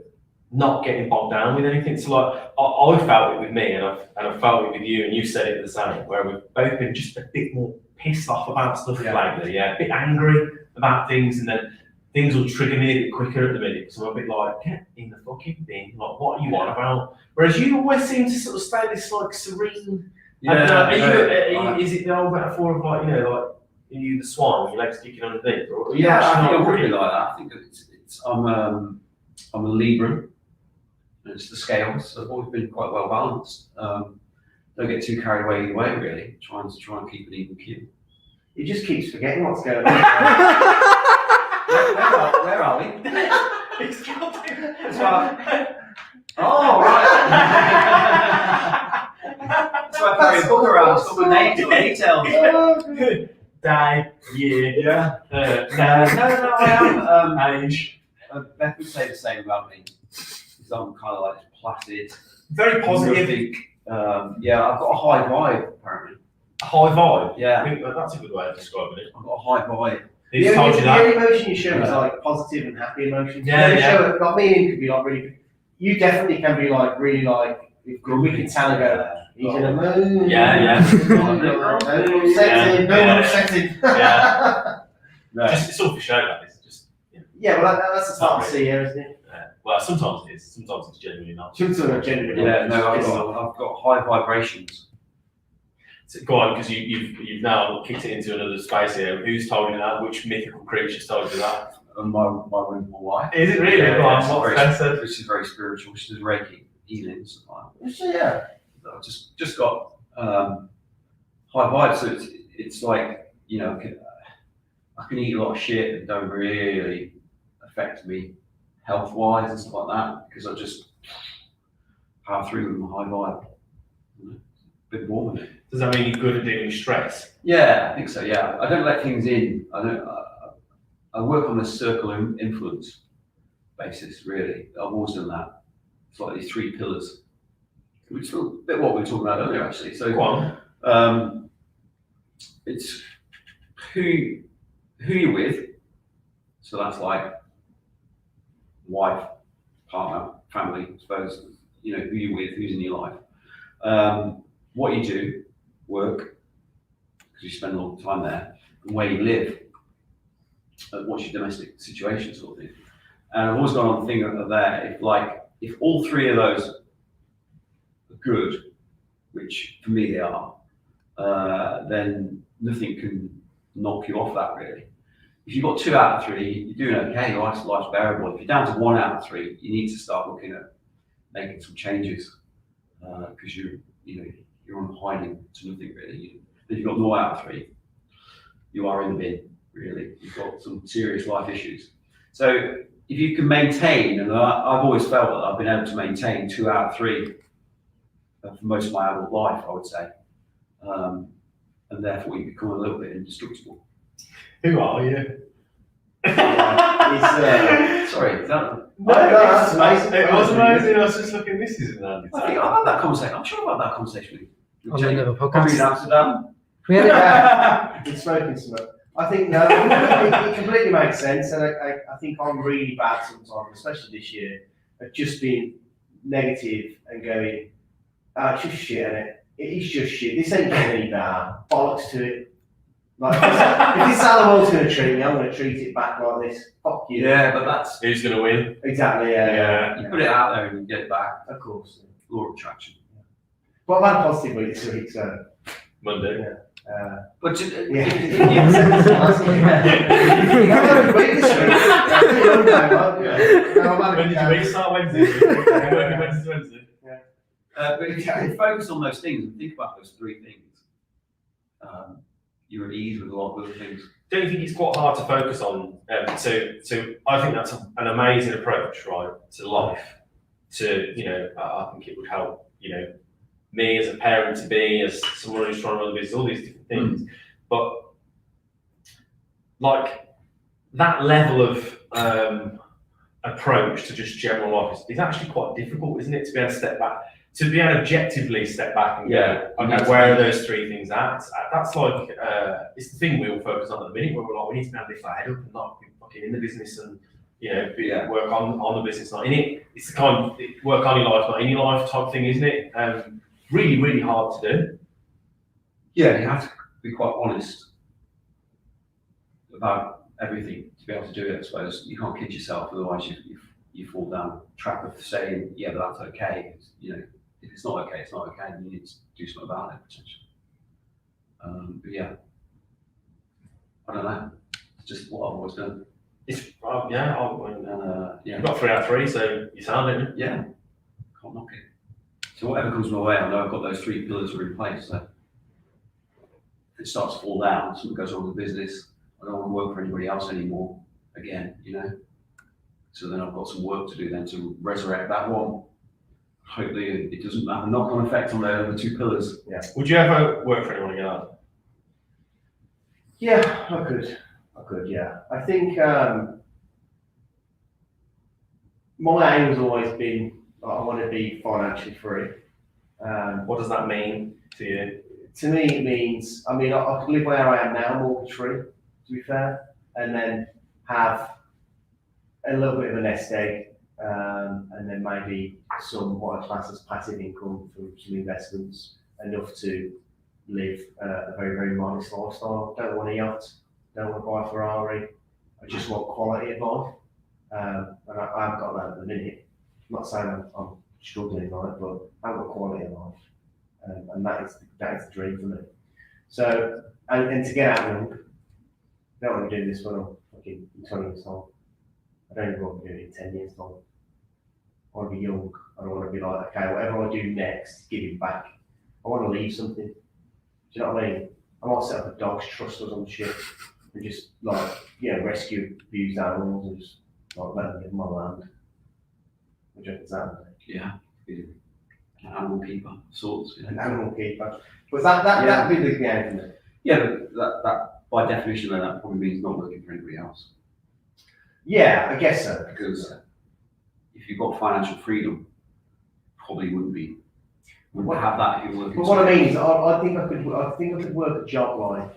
not getting bogged down with anything. So like, I felt it with me, and I've felt it with you, and you said it the same, where we've both been just a bit more pissed off about stuff lately, a bit angry about things, and then things will trigger me a bit quicker at the minute, so I'm a bit like, get in the fucking thing, like, what are you on about? Whereas you always seem to sort of stay this like serene. Is it the old metaphor of like, you know, like, are you the swan with your legs kicking underneath? Or, yeah, I think I'm really like that. I think I'm a Libra. It's the scales. I've always been quite well balanced. Don't get too carried away either way, really. Try and keep an even keel. He just keeps forgetting what's going on. Where are we? It's oh, right. That's why I carry a book around, so my names or details. Day, year. Yeah. No, I am. Age. Beth would say the same about me. Because I'm kind of like placid. Very positive. Yeah, I've got a high vibe, apparently. A high vibe? Yeah. I think that's a good way of describing it. I've got a high vibe. The only emotion you show is like positive and happy emotions. Yeah. Like me and him could be like really. You definitely can be like really like. We can tell and go. He's in a mood. Yeah. No upsetting. Yeah. It's all for show, that is. Just. Yeah, well, that's the start of the year, isn't it? Well, sometimes it is. Sometimes it's genuinely not. Sometimes it's genuinely not. Yeah, no, I've got high vibrations. So go on, because you've now kicked it into another space here. Who's told you that? Which mythical creature's told you that? My wonderful wife. Is it really? Yeah, which is very spiritual. She does Reiki, healing, stuff like that. Yeah. I've just got high vibes. So it's like, you know, I can eat a lot of shit that don't really affect me health-wise and stuff like that, because I just power through with my high vibe. A bit warm in it. Does that mean you're good at dealing with stress? Yeah, I think so. Yeah, I don't let things in. I work on a circle influence basis. Really, I've always done that. It's like these 3 pillars, which is a bit what we were talking about earlier, actually. So, go on. it's who you're with. So that's like wife, partner, family, I suppose. You know, who you're with, who's in your life. What you do, work, because you spend a long time there, and where you live, what's your domestic situation sort of thing. And I've always gone on the thing there, if all three of those are good, which for me they are, then nothing can knock you off that really. If you've got 2 out of 3, you're doing okay, life's bearable. If you're down to 1 out of 3, you need to start looking at making some changes, because you're on hiding to nothing really. If you've got 0 out of 3, you are in the bin, really. You've got some serious life issues. So if you can maintain, and I've always felt that I've been able to maintain 2 out of 3 for most of my adult life, I would say. And therefore you become a little bit indestructible. Who are you? Sorry, is that... No, that's amazing. It was amazing. I was just looking. This is an I think I've had that conversation. I'm sure I've had that conversation with On another probably in podcast. Amsterdam. We had a, It's smoking smoke. I think no, it completely makes sense, and I think I'm really bad sometimes, especially this year, of just being negative and going, it's just shit, isn't it? It is just shit. This ain't getting any better. Bollocks to it. Like, if this is how the world's going to treat me, I'm going to treat it back like this. Fuck you. Yeah, but that's... who's going to win? Exactly, yeah. You put it out there and you get it back. Of course. Law of attraction. But I've had a positive week this week, so. Monday. But Yeah. When did your week start? Wednesday. but if you can focus on those things and think about those 3 things, you're at ease with a lot of other things. Don't you think it's quite hard to focus on? So I think that's an amazing approach, right, to life. I think it would help, me as a parent to be, as someone who's trying to run a business, all these different things. But like that level of approach to just general life is actually quite difficult, isn't it? To be able to step back, to be able to objectively step back and go, okay, where are those 3 things at? That's like, it's the thing we all focus on at the minute, where we're like, we need to be able to lift our head up and not be fucking in the business and, work on the business, not in it. It's the kind of work on your life, not in your life type thing, isn't it? Really, really hard to do. Yeah, you have to be quite honest about everything to be able to do it, I suppose. You can't kid yourself, otherwise you fall down the trap of saying, yeah, but that's okay. If it's not okay, it's not okay, and you need to do something about it, potentially. But yeah, I don't know. It's just what I've always done. It's You've got 3 out of 3, so you sound it. Yeah, can't knock it. So whatever comes my way, I know I've got those 3 pillars are in place. So if it starts to fall down, something goes wrong with the business, I don't want to work for anybody else anymore again, So then I've got some work to do then to resurrect that one. Hopefully it doesn't have a knock-on effect on the other 2 pillars. Yeah. Would you ever work for anyone again? Yeah, I could, yeah. I think my aim has always been, I want to be financially free. What does that mean to you? To me, it means, I could live where I am now, mortgage free, to be fair, and then have a little bit of a nest egg, and then maybe some what I class as passive income from some investments, enough to live a very, very modest lifestyle. Don't want a yacht, don't want to buy a Ferrari, I just want quality of life. And I haven't got that at the minute. I'm not saying I'm struggling, right, but I've got quality of life. And that is the dream for me. So, and to get out young, I don't want to do this when I'm fucking 20 years old. I don't even want to do it in 10 years time. I want to be young. I don't want to be like, okay, whatever I do next, give it back. I want to leave something. Do you know what I mean? I might set up a dog's trust or some shit and just rescue abused animals and just let them live on my land. Which I think sounds like. Yeah. An animal keeper of sorts. An animal keeper. But that'd be the game for me. Yeah, but that by definition then that probably means not working for anybody else. Yeah, I guess so. Because if you've got financial freedom, probably wouldn't be. wouldn't have that if you're working. But what I mean is, I think I could work a job like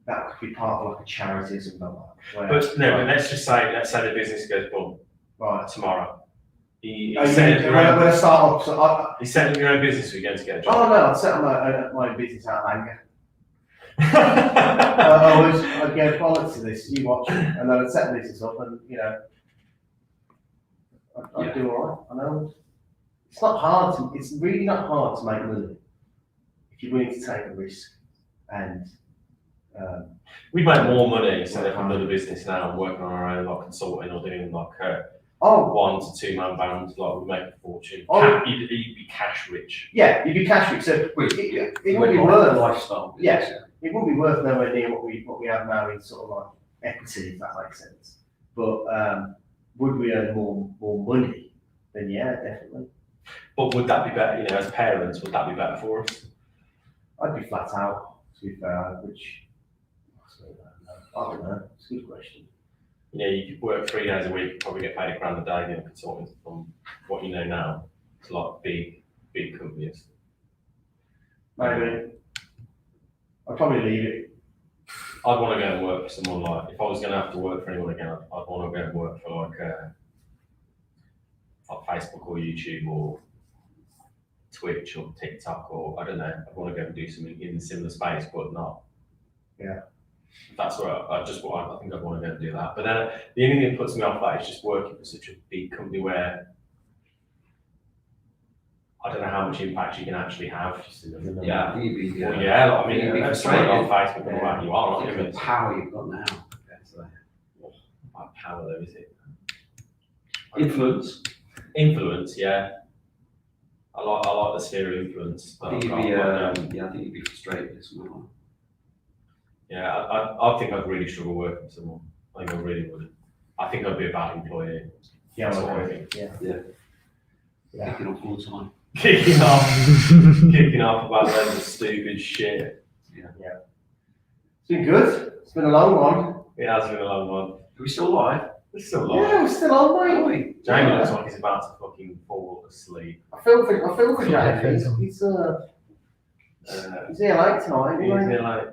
that could be part of like a charity or something like that. Where, But no, let's say the business goes boom right. tomorrow. You When set up your own, I start up, so you set up your own business, we're going to get a job. oh no, I'd set up my own business out of anger. I'd go bollocks to this, you watch, and then I'd set the business up, and you know, I'd do all right. I know it's not hard. It's really not hard to make money if you're willing to take a risk. And we'd make more money setting up another business now and working on our own, like consulting or doing like 1 to 2 man bands. Like we'd make a fortune. You'd be cash rich. Yeah, you'd be cash rich. So it would be worth lifestyle. Yeah. It wouldn't be worth nowhere near what we have now in sort of like equity, if that makes sense. But would we earn more money? Then yeah, definitely. But would that be better? You know, as parents, would that be better for us? I'd be flat out, to be fair. Which I don't know. It's a good question. You know, you could work 3 days a week, probably get paid £1,000 a day doing consulting from what you know now to like big companies. Maybe. I'd probably leave it. I'd want to go and work for someone like, if I was going to have to work for anyone again, I'd want to go and work for like Facebook or YouTube or Twitch or TikTok or I don't know. I'd want to go and do something in a similar space, but not. Yeah. That's where I think I'd want to go and do that. But then the only thing that puts me off that is just working for such a big company where I don't know how much impact you can actually have. Yeah, I think you'd be. Well, yeah, like, I mean, you'd be that's frustrated on Facebook and all that. You are, aren't Think you? of the power you've got now. So, what power though is it? Influence. Influence, yeah. I like the sphere of influence. I think you'd be. I think you'd be frustrated as well. Yeah, I think I'd really struggle working with someone. I think I really would. I think I'd be a bad employee. Yeah, That's what I okay. think. Yeah. Kicking off all the time. Kicking off about loads of stupid shit. It's been good. It's been a long one. It has been a long one. Are we still live? It's still long. Yeah, we're still on, mate. Jamie looks like he's about to fucking fall asleep. I feel for Jamie. He's here late tonight. He's Anyway. here like,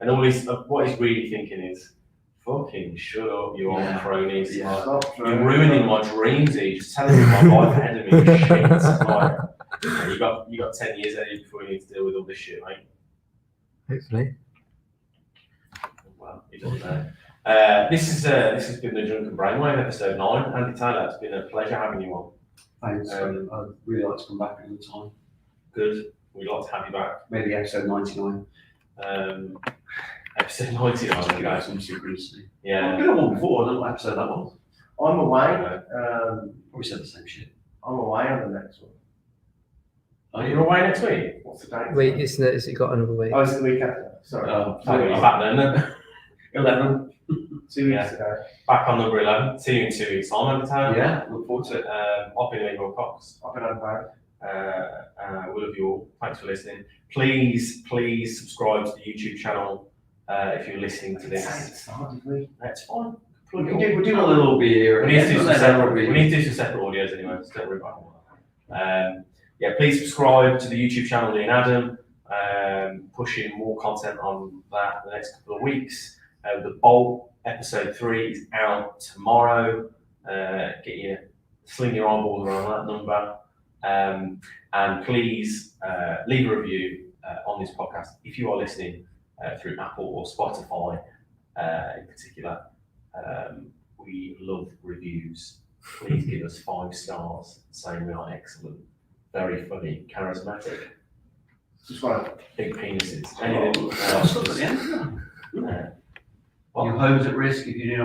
and all he's what he's really thinking is, fucking shut up, you old cronies. Yeah. Like, Stop you're trying. ruining my dreams. Here. Just telling me my life ahead of me. Shit. Like, you got 10 years ahead of you before you need to deal with all this shit, mate. Hopefully. Well, he doesn't know. This has been the Drunken Brainwave episode 9. Andy Taylor, it's been a pleasure having you on. Thanks. I'd really like to come back another time. Good. We'd like to have you back. Maybe episode 99. Episode 90. Just to give out some synchronicity. Yeah. I've been on one before. I don't know what episode that was. I'm away. Probably said the same shit. I'm away on the next one. Are you away next week? What's the date? Wait, it's it got another week. Oh, it's the week after. Sorry. You're back then. 11. 2 weeks ago. Back on number 11. See you in 2 weeks' time, Andy Taylor. Yeah, look forward to it. I've been Wilcox. I've been on Barrie. We love you all. Thanks for listening. Please subscribe to the YouTube channel if you're listening to this. That's fine. We'll do a little bit here. We need to do some separate audios anyway, so don't worry about that. Yeah, please subscribe to the YouTube channel, me and Adam. Pushing more content on that the next couple of weeks. The Bolt episode 3 is out tomorrow. Sling your eyeballs around that number. And please leave a review on this podcast if you are listening through Apple or Spotify in particular. We love reviews. Please give us 5 stars saying we are excellent, very funny, charismatic, Just one. big penises. Anything. Anything. Your home's at risk if you do not